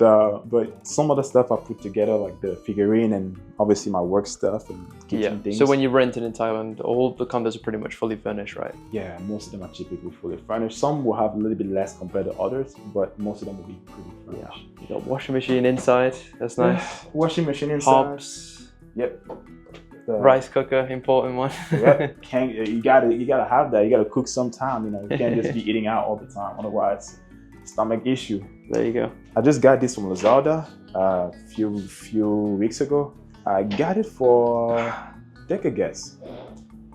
some of the stuff I put together, like the figurine and obviously my work stuff and kitchen things.
So when you rented in Thailand, all the condos are pretty much fully furnished, right?
Yeah, most of them are typically fully furnished. Some will have a little bit less compared to others, but most of them will be pretty furnished.
Yeah. You got washing machine inside. That's nice.
Washing machine inside.
Hobs.
Yep.
Rice cooker, important one.
Yep. You gotta have that. You gotta cook sometime. You can't just be eating out all the time. Otherwise, stomach issue.
There you go.
I just got this from Lazada a few weeks ago. I got it for, take a guess.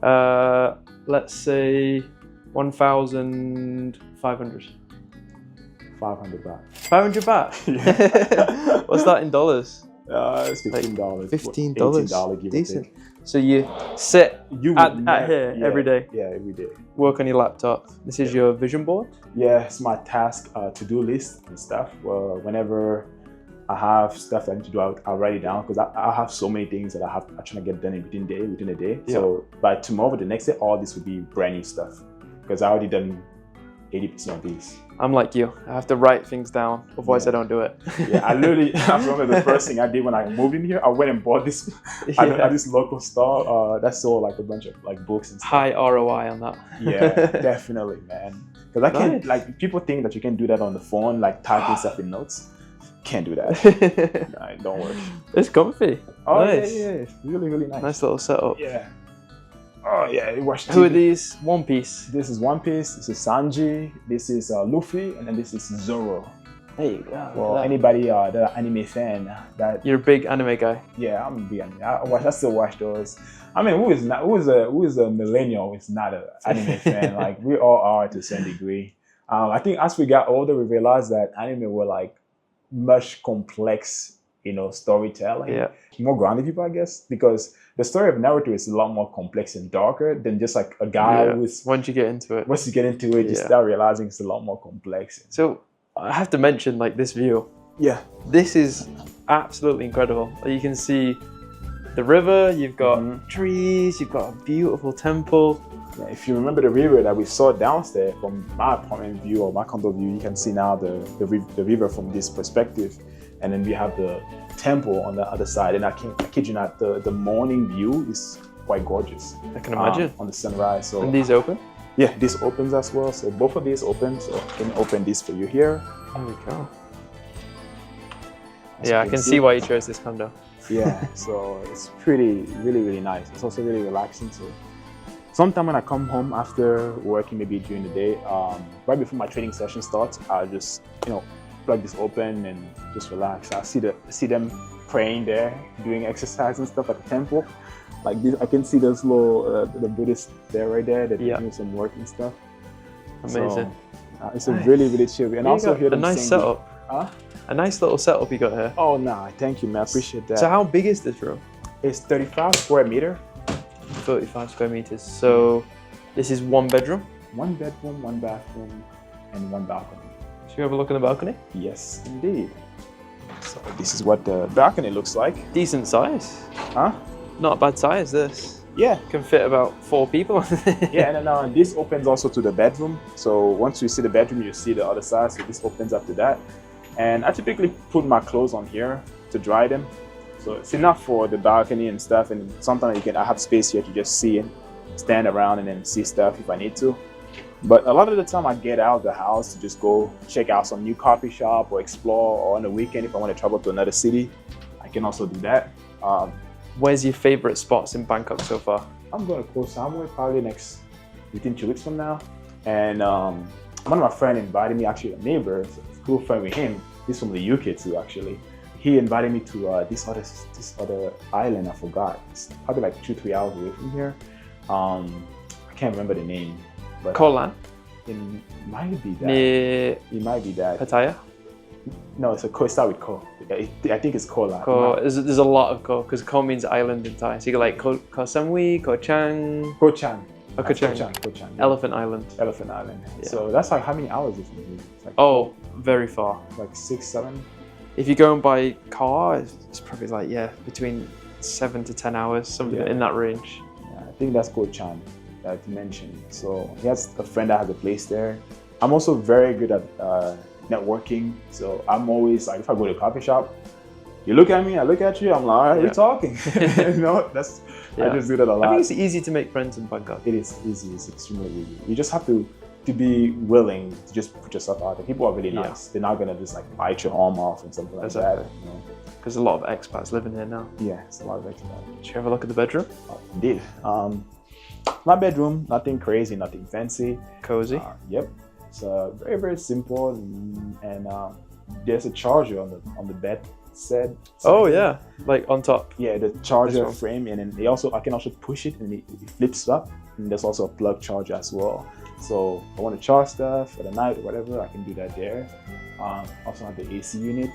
Let's say 1,500.
500 baht.
500 baht.
Yeah.
What's that in dollars?
It's $15.
$15.
$18, give
Decent. So you sit at here every day.
Yeah, every day.
Work on your laptop. This is your vision board?
Yeah, it's my task to-do list and stuff. Whenever I have stuff I need to do, I'll write it down because I have so many things that I'm trying to get done within a day.
Yeah.
So by tomorrow, the next day, all this will be brand new stuff because I already done 80% of these.
I'm like you. I have to write things down, otherwise I don't do it.
Yeah, I remember the first thing I did when I moved in here, I went and bought this at this local store that sold like a bunch of like books and stuff.
High ROI on that.
Yeah, definitely, man. Because I can't, like, people think that you can do that on the phone, like typing stuff in notes. Can't do that. Nah, it don't work.
It's comfy.
Oh,
nice.
Yeah, it's really, really nice.
Nice little setup.
Yeah. Oh, yeah.
Who are these? One Piece.
This is One Piece. This is Sanji. This is Luffy. And then this is Zoro.
There you go.
Well, anybody that are anime fan,
you're a big anime guy.
Yeah, I'm a big anime. I still watch those. I mean, who is a millennial is not an anime fan? Like, we all are to a certain degree. I think as we got older, we realized that anime were like much complex, storytelling.
Yeah.
More grounded people, I guess, because the story of Naruto is a lot more complex and darker than just like a guy who's.
Once you get into it,
you start realizing it's a lot more complex.
So I have to mention, like, this view.
Yeah.
This is absolutely incredible. You can see the river, you've got trees, you've got a beautiful temple.
Yeah, if you remember the river that we saw downstairs from my apartment view or my condo view, you can see now the river from this perspective. And then we have the temple on the other side. And I kid you not, the morning view is quite gorgeous.
I can imagine.
On the sunrise. So,
and these open?
Yeah, this opens as well. So both of these open. So I can open this for you here.
There we go. Yeah, I can see why you chose this condo.
Yeah, so it's really, really nice. It's also really relaxing too. sometime when I come home after working, maybe during the day, right before my training session starts, I'll just, plug this open and just relax. I see them praying there, doing exercise and stuff at the temple. Like this, I can see those little the Buddhists there right there. They're doing some work and stuff.
Amazing.
So, it's a really, really chill. And also hear them
a nice
sing.
setup. A nice little setup you got here.
Oh, nah, thank you, man. I appreciate that.
So how big is this room?
It's 35 square meter.
35 square meters. So this is one bedroom?
One bedroom, one bathroom, and one balcony.
Should we have a look in the balcony?
Yes, indeed. So this is what the balcony looks like.
Decent size.
Huh?
Not a bad size, this.
Yeah.
Can fit about 4 people.
Yeah, and then this opens also to the bedroom. So once you see the bedroom, you see the other side. So this opens up to that. And I typically put my clothes on here to dry them. So it's enough for the balcony and stuff. And sometimes I have space here to just see and stand around and then see stuff if I need to. But a lot of the time I get out of the house to just go check out some new coffee shop or explore, or on the weekend if I want to travel to another city, I can also do that.
Where's your favorite spots in Bangkok so far?
I'm going to Koh Samui probably within 2 weeks from now. And one of my friends invited me, actually a neighbor, a cool friend with him. He's from the UK too, actually. He invited me to this other island. I forgot. It's probably like 2-3 hours away from here. I can't remember the name. But
Koh Lan?
It might be that.
Near
It might be that.
Pattaya?
No, it's start with Koh. I think it's Koh Lan.
Koh, there's a lot of Koh, because Koh means island in Thai. So you go like Koh Samui, Koh Chang.
Koh Chang.
Koh Chang.
Koh Chang. Yeah.
Elephant Island.
Elephant Island.
Yeah.
So that's like how many hours is it? It's like,
very far.
like 6, 7.
If you're going by car, it's probably like, between 7 to 10 hours, something in that range.
Yeah, I think that's Koh Chang that you mentioned. So he has a friend that has a place there. I'm also very good at networking. So I'm always like, if I go to a coffee shop, you look at me, I look at you, I'm like, all right, we're talking. I just do that a lot.
I think it's easy to make friends in Bangkok.
It is easy, it's extremely easy. You just have to be willing to just put yourself out there. People are really nice. They're not gonna just like bite your arm off and something like that.
Because a lot of expats living here now.
Yeah, it's a lot of expats.
Should you have a look at the bedroom?
Indeed. My bedroom, nothing crazy, nothing fancy.
Cozy.
Yep. It's very, very simple, and there's a charger on the bed set.
Oh yeah, like on top.
Yeah, the charger frame, and then I can also push it and it flips up, and there's also a plug charger as well. So if I want to charge stuff for the night or whatever, I can do that there. Also have the AC unit.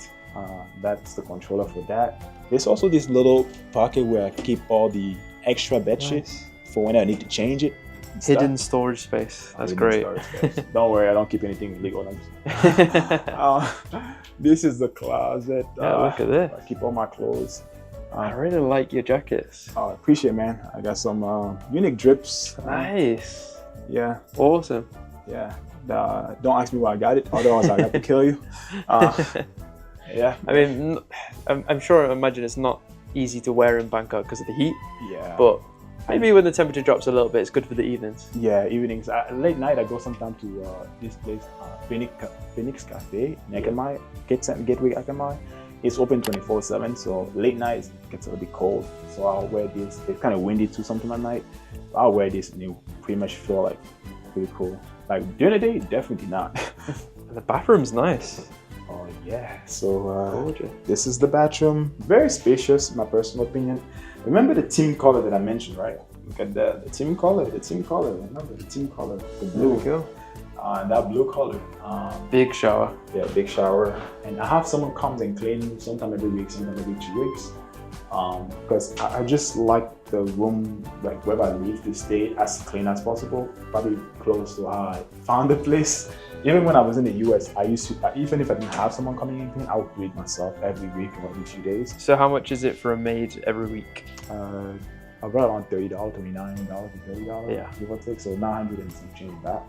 That's the controller for that. There's also this little pocket where I keep all the extra bed sheets for when I need to change it.
Hidden storage space. That's great.
Don't worry, I don't keep anything illegal. This is the closet.
Look at this.
I keep all my clothes.
I really like your jackets.
I appreciate it, man. I got some unique drips.
Nice.
Yeah.
Awesome.
Yeah. Don't ask me where I got it, otherwise I have to kill you. Yeah.
I mean, I'm sure, I imagine it's not easy to wear in Bangkok because of the heat.
Yeah.
But maybe when the temperature drops a little bit, it's good for the evenings.
Yeah, evenings. Late night, I go sometimes to this place, Phoenix Cafe in Akamai, Gateway Akamai. It's open 24/7, so late night it gets a little bit cold. So I'll wear this. It's kind of windy too sometimes at night. I'll wear this and you pretty much feel like pretty cool. Like during the day, definitely not.
And the bathroom's nice.
Oh yeah. So this is the bathroom. Very spacious, in my personal opinion. Remember the team color that I mentioned, right? Look at that. The team color. Remember the team color. The blue.
There we go.
That blue color.
Big shower.
Yeah, big shower. And I have someone comes and clean sometime every week, sometime every 2 weeks. Because I just like the room, like wherever I live, to stay as clean as possible. Probably close to how I found the place. Even when I was in the US, I used to, even if I didn't have someone coming in clean, I would do it myself every week or every few days.
So how much is it for a maid every week?
I've got around $30, $29 to $30,
Yeah.
give or take. So 900 and some change back.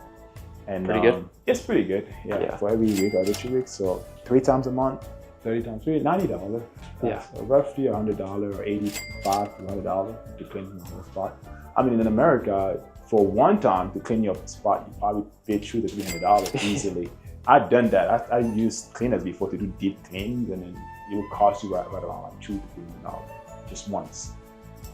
And
pretty good?
It's pretty good, yeah. For every week or every 2 weeks. So 3 times a month, 30 times 3, $90.
Yeah.
So roughly $100 or $85 to $100 to clean the whole spot. I mean, in America, for one time to clean your spot, you probably pay $200 to $300 easily. I've done that. I used cleaners before to do deep cleans, and then it would cost you right around like $200 to $300 just once.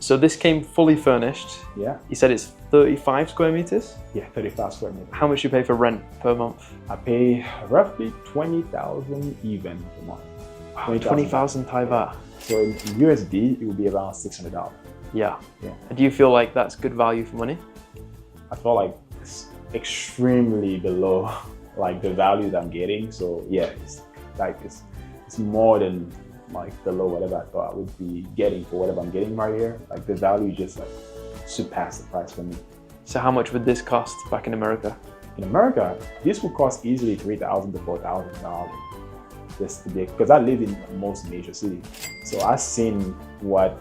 So this came fully furnished.
Yeah.
You said it's 35 square meters?
Yeah, 35 square meters.
How much do you pay for rent per month?
I pay roughly 20,000 even per month.
Wow, 20,000 Thai baht.
So in USD, it would be around $600.
Yeah.
Yeah.
And do you feel like that's good value for money?
I feel like it's extremely below like the value that I'm getting. So yeah, it's more than like below whatever I thought I would be getting for whatever I'm getting right here. Like the value just like surpassed the price for me.
So how much would this cost back in America?
In America, this would cost easily $3,000 to $4,000. Because I live in most major cities. So I've seen what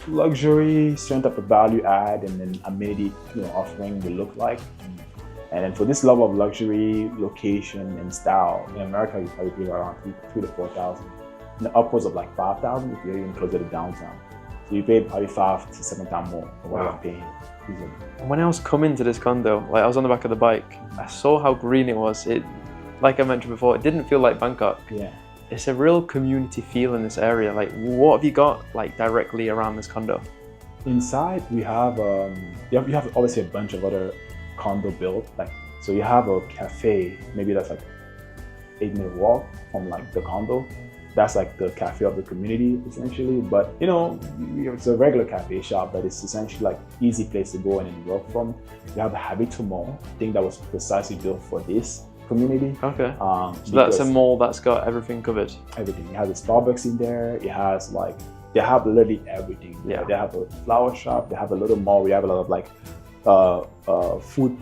luxury, certain type of value add, and then amenity offering will look like. And then for this level of luxury, location, and style, in America, you probably pay around $3,000 to $4,000. And upwards of like $5,000 if you're even closer to downtown. So you pay probably 5 to 7 times more than what I'm paying.
And when I was coming to this condo, like I was on the back of the bike, I saw how green it was. It, like I mentioned before, it didn't feel like Bangkok.
Yeah.
It's a real community feel in this area. Like, what have you got like directly around this condo?
Inside, we have you have obviously a bunch of other condo built. Like, so you have a cafe. Maybe that's like 8-minute walk from like the condo. That's like the cafe of the community essentially. But it's a regular cafe shop, but it's essentially like easy place to go in and work from. You have a Habitat Mall. I think that was precisely built for this community.
Okay. So that's a mall that's got everything covered.
Everything. It has a Starbucks in there. It has like, they have literally everything.
Yeah.
They have a flower shop. They have a little mall. We have a lot of like food.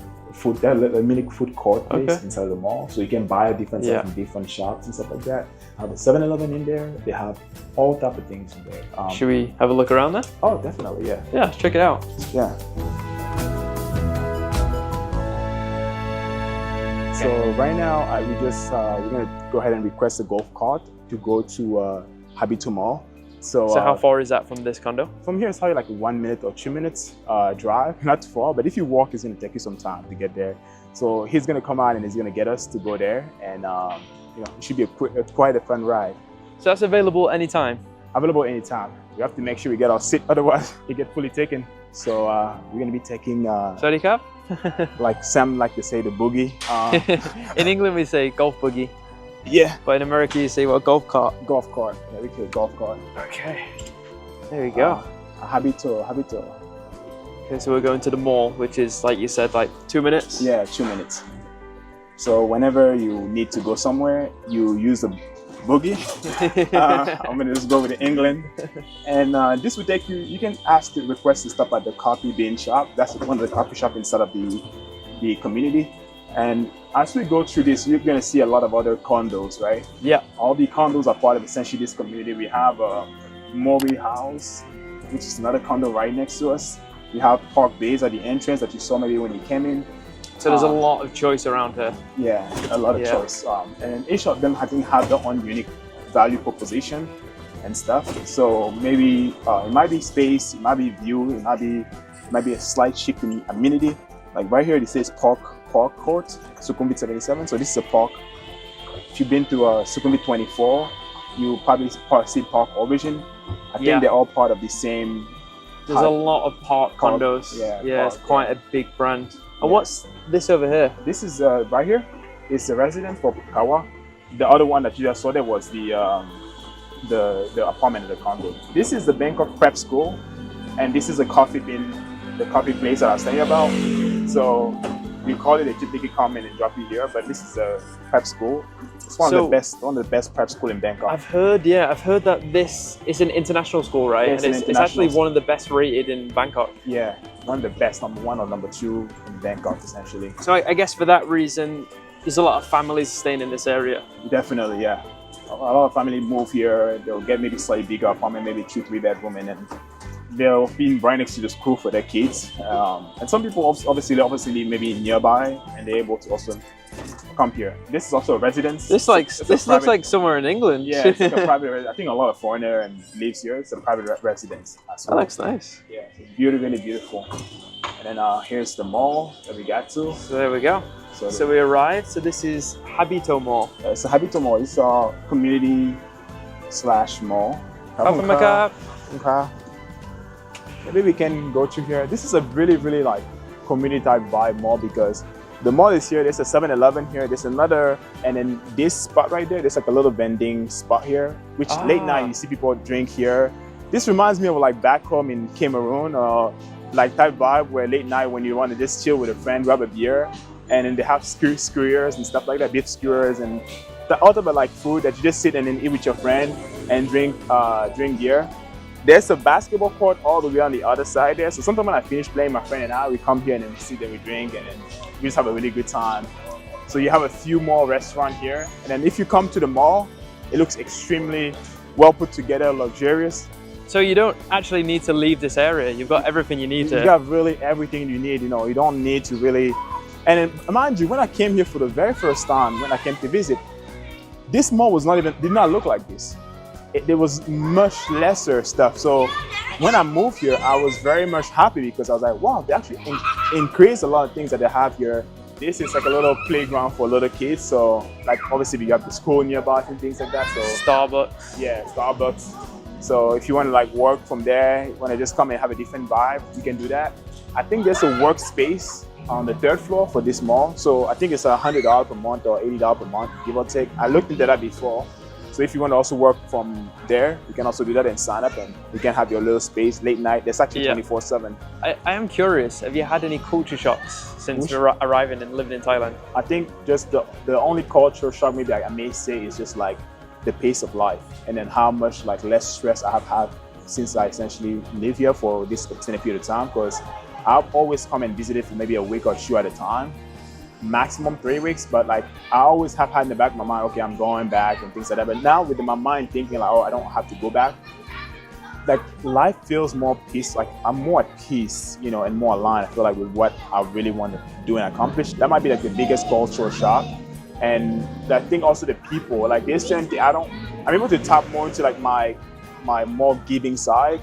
They have a mini food court place inside the mall, so you can buy different stuff in different shops and stuff like that. They have a 7-Eleven in there. They have all type of things in there.
Should we have a look around there?
Oh, definitely, yeah.
Yeah, let's check it out.
Yeah. So right now, we're gonna go ahead and request a golf cart to go to Habitat Mall. So
how far is that from this condo?
From here, it's probably like 1 minute or 2 minutes drive, not too far. But if you walk, it's gonna take you some time to get there. So he's gonna come out and he's gonna get us to go there, and it should be quite a fun ride.
So that's available anytime?
Available anytime. We have to make sure we get our seat, otherwise it get fully taken. So we're gonna be taking.
Sorry, Cap?
Like Sam like to say, the boogie.
In England we say golf buggy.
Yeah.
But in America you say what? Golf cart.
Golf cart. Yeah, we call it golf cart.
Okay. There we go.
Habito.
Okay, so we're going to the mall, which is, like you said, like 2 minutes?
Yeah, 2 minutes. So whenever you need to go somewhere, you use the boogie. I'm gonna just go with the England. And this will take you, you can ask to request to stop at the coffee bean shop. That's one of the coffee shop inside of the community. And as we go through this, you're gonna see a lot of other condos, right?
Yeah.
All the condos are part of essentially this community. We have Haus, which is another condo right next to us. We have Park Bays at the entrance that you saw maybe when you came in.
So there's a lot of choice around here.
Yeah, a lot of choice. And each of them, I think, have their own unique value proposition and stuff. So maybe it might be space, it might be view, it might be a slight shift in amenity. Like right here, it says Park Court, Sukhumvit 77. So this is a park. If you've been to Sukhumvit 24, you probably see Park Origin. I think they're all part of the same.
There's a lot of park condos. Yeah, it's quite a big brand. And what's this over here?
This is right here. It's a residence for Kawa. The other one that you just saw there was the apartment of the condo. This is the Bangkok Prep School, and this is a coffee bean, the coffee place that I was telling you about. So we call it a typical come in and drop you here, but this is a prep school. It's one of the best prep school in Bangkok.
I've heard that this is an international school, right?
Yeah,
and it's actually one of the best rated in Bangkok.
Yeah, one of the best, number 1 or number 2 in Bangkok, essentially.
So I guess for that reason, there's a lot of families staying in this area.
Definitely, yeah. A lot of families move here. They'll get maybe slightly bigger apartment, maybe 2-3 bedroom, and then they'll be right next to the school for their kids. And some people obviously live maybe nearby, and they're able to also come here. This is also a residence.
This looks like somewhere in England.
Yeah, it's like a private. I think a lot of foreigner and lives here. It's a private residence.
That looks nice.
Yeah, it's really beautiful. And then here's the mall that we got to.
So there we go. So we arrived. So this is Habitat Mall.
It's a Habitat Mall. It's a community / mall. maybe we can go through here. This is a really, really like community type vibe mall because the mall is here. There's a 7-Eleven here. There's another, and then this spot right there, there's like a little vending spot here, which late night you see people drink here. This reminds me of like back home in Cameroon, or like type vibe where late night when you want to just chill with a friend, grab a beer, and then they have skewers and stuff like that, beef skewers and the ultimate like food that you just sit and then eat with your friend and drink beer. There's a basketball court all the way on the other side there. So sometimes when I finish playing, my friend and I, we come here and then we sit and we drink and then we just have a really good time. So you have a few more restaurants here. And then if you come to the mall, it looks extremely well put together, luxurious.
So you don't actually need to leave this area. You've got everything you need to.
You got really everything you need, you know, you don't need to really. And then, mind you, when I came here for the very first time, when I came to visit, this mall did not look like this. There was much lesser stuff. So when I moved here, I was very much happy because I was like, wow, they actually increased a lot of things that they have here. This is like a little playground for little kids. So like obviously you have the school nearby and things like that. So
Starbucks.
Yeah, Starbucks. So if you want to like work from there, you want to just come and have a different vibe, you can do that. I think there's a workspace on the 3rd floor for this mall. So I think it's $100 per month or $80 per month, give or take. I looked into that before. So if you want to also work from there, you can also do that and sign up and you can have your little space late night. There's actually 24/7.
I am curious, have you had any culture shocks since arriving and living in Thailand?
I think just the only culture shock maybe I may say is just like the pace of life and then how much like less stress I have had since I essentially live here for this extended period of time, because I've always come and visited for maybe a week or two at a time, maximum 3 weeks, but like I always have had in the back of my mind, okay, I'm going back and things like that. But now with my mind thinking like, oh, I don't have to go back, like life feels more peace, like I'm more at peace, you know, and more aligned, I feel like, with what I really want to do and accomplish. That might be like the biggest cultural shock. And I think also the people, like there's certain things I'm able to tap more into like my more giving side.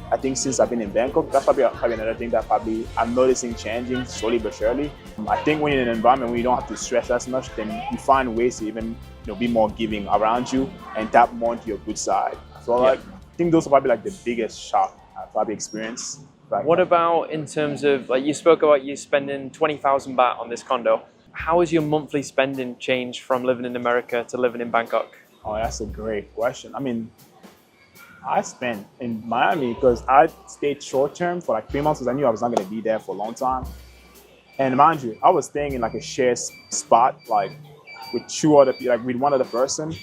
I think since I've been in Bangkok, that's probably another thing that probably I'm noticing changing slowly but surely. I think when you're in an environment where you don't have to stress as much, then you find ways to even be more giving around you and tap more into your good side. So like, I think those are probably like the biggest shock I've probably experienced.
What about in terms of, like you spoke about you spending 20,000 baht on this condo. How has your monthly spending changed from living in America to living in Bangkok?
Oh, that's a great question. I mean, I spent in Miami because I stayed short term for like 3 months because I knew I was not going to be there for a long time. And mind you, I was staying in like a shared spot, like with two other people, like with one other person.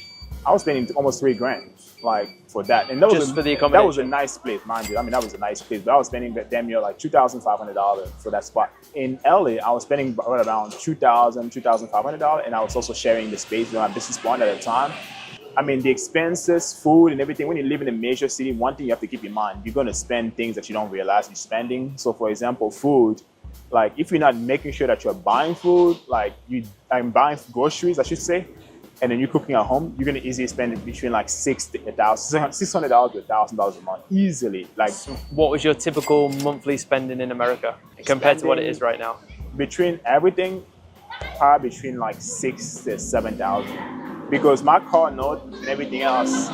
I was spending almost $3,000, like for that. And that was
for the accommodation.
That was a nice place, mind you. I mean, that was a nice place, but I was spending damn near like $2,500 for that spot. In LA, I was spending around $2,000, $2,500, and I was also sharing the space with my business partner at the time. I mean, the expenses, food, and everything. When you live in a major city, one thing you have to keep in mind, you're going to spend things that you don't realize you're spending. So, for example, food. Like, if you're not making sure that you're buying food, like I'm buying groceries, I should say, and then you're cooking at home, you're going to easily spend between like $600 to $1,000 a month, easily. Like,
so what was your typical monthly spending in America compared to what it is right now?
Between everything, probably between like $6,000 to $7,000. Because my car note and everything else,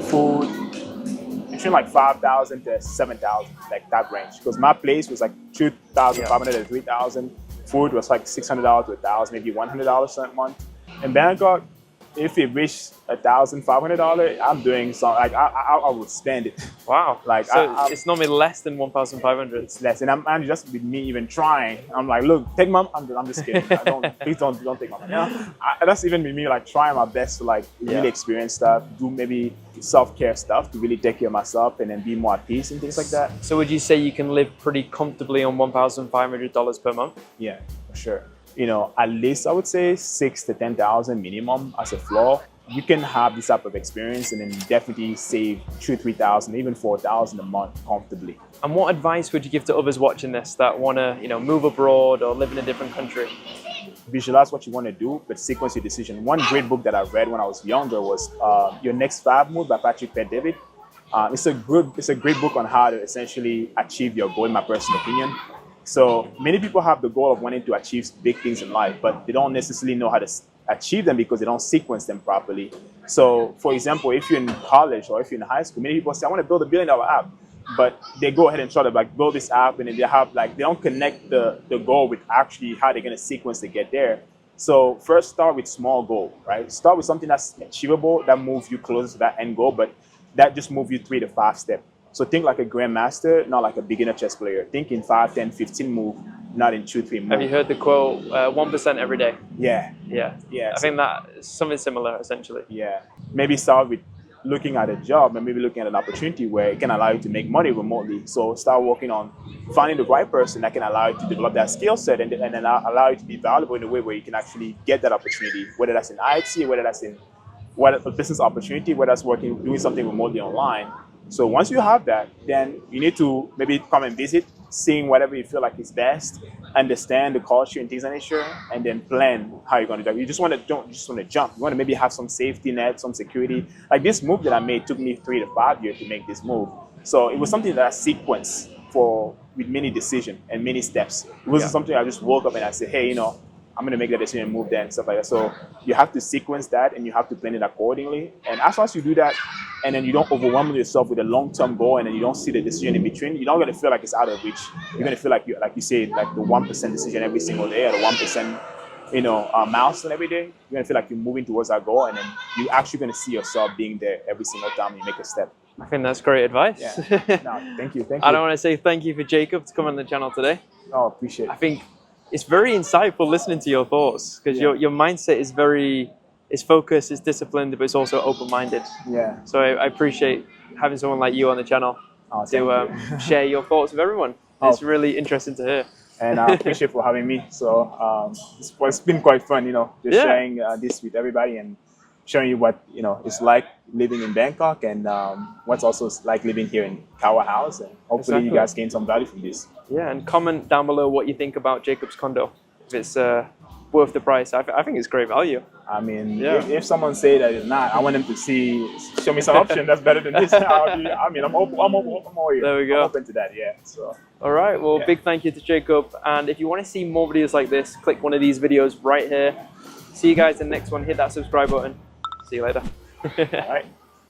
food, between like $5,000 to $7,000, like that range. Because my place was like $2,500 to $3,000. Food was like $600 to $1,000, maybe $100 a month. In Bangkok, if it reached $1,500, I'm doing something like I would spend it.
Wow!
Like
so it's normally less than 1,500.
It's less, and I'm just with me even trying. I'm like, look, take my. I'm just kidding. Please don't take my money. That's even with me like trying my best to like really experience stuff, do maybe self-care stuff to really take care of myself and then be more at peace and things like that.
So would you say you can live pretty comfortably on $1,500 per month?
Yeah, for sure. At least I would say $6,000 to $10,000 minimum as a floor. You can have this type of experience and then definitely save $2,000, $3,000, even $4,000 a month comfortably.
And what advice would you give to others watching this that want to, move abroad or live in a different country?
Visualize what you want to do, but sequence your decision. One great book that I read when I was younger was Your Next 5 Move by Patrick Bet-David. It's a great book on how to essentially achieve your goal, in my personal opinion. So many people have the goal of wanting to achieve big things in life, but they don't necessarily know how to achieve them because they don't sequence them properly. So, for example, if you're in college or if you're in high school, many people say, I want to build $1 billion app. but they go ahead and try to like build this app, and then they have like, they don't connect the goal with actually how they're going to sequence to get there. So first start with small goal, right? Start with something that's achievable, that moves you closer to that end goal, but that just moves you 3 to 5 steps. So think like a grandmaster, not like a beginner chess player. Think in 5, 10, 15 move, not in 2, 3 moves.
Have you heard the quote, 1% every day?
Yeah.
Yeah.
Yeah.
I think that is something similar, essentially.
Yeah. Maybe start with looking at a job and maybe looking at an opportunity where it can allow you to make money remotely. So start working on finding the right person that can allow you to develop that skill set and then allow you to be valuable in a way where you can actually get that opportunity, whether that's in IT, whether that's in a business opportunity, whether that's doing something remotely online. So once you have that, then you need to maybe come and visit, seeing whatever you feel like is best, understand the culture and things of nature, and then plan how you're going to do it. You just want to jump. You want to maybe have some safety net, some security. Like this move that I made took me 3 to 5 years to make this move. So it was something that I sequenced with many decisions and many steps. It wasn't something I just woke up and I said, hey, I'm going to make that decision and move there and stuff like that. So you have to sequence that and you have to plan it accordingly. And as long as you do that, and then you don't overwhelm yourself with a long-term goal, and then you don't see the decision in between, you're not going to feel like it's out of reach. You're going to feel like you say, like the 1% decision every single day, or the 1%, milestone every day. You're going to feel like you're moving towards that goal, and then you're actually going to see yourself being there every single time you make a step.
I think that's great advice.
Yeah. No, thank you.
I don't want to say thank you for Jacob to come on the channel today.
Oh, appreciate it.
I think it's very insightful listening to your thoughts, because your mindset is it's focused, it's disciplined, but it's also open-minded.
Yeah.
So I appreciate having someone like you on the channel to share your thoughts with everyone. It's really interesting to hear.
And I appreciate for having me. So it's been quite fun, just sharing this with everybody and showing you what it's like living in Bangkok, and what's also like living here in Kawa House. And hopefully you guys gain some value from this.
Yeah, and comment down below what you think about Jacob's condo. If it's worth the price, I think it's great value.
I mean, if someone say that it's not, I want them to show me some option that's better than this. I'm open. I'm
there we go.
I'm open to that. Yeah. So.
All right. Well, big thank you to Jacob. And if you want to see more videos like this, click one of these videos right here. See you guys in the next one. Hit that subscribe button. See you later.
All right.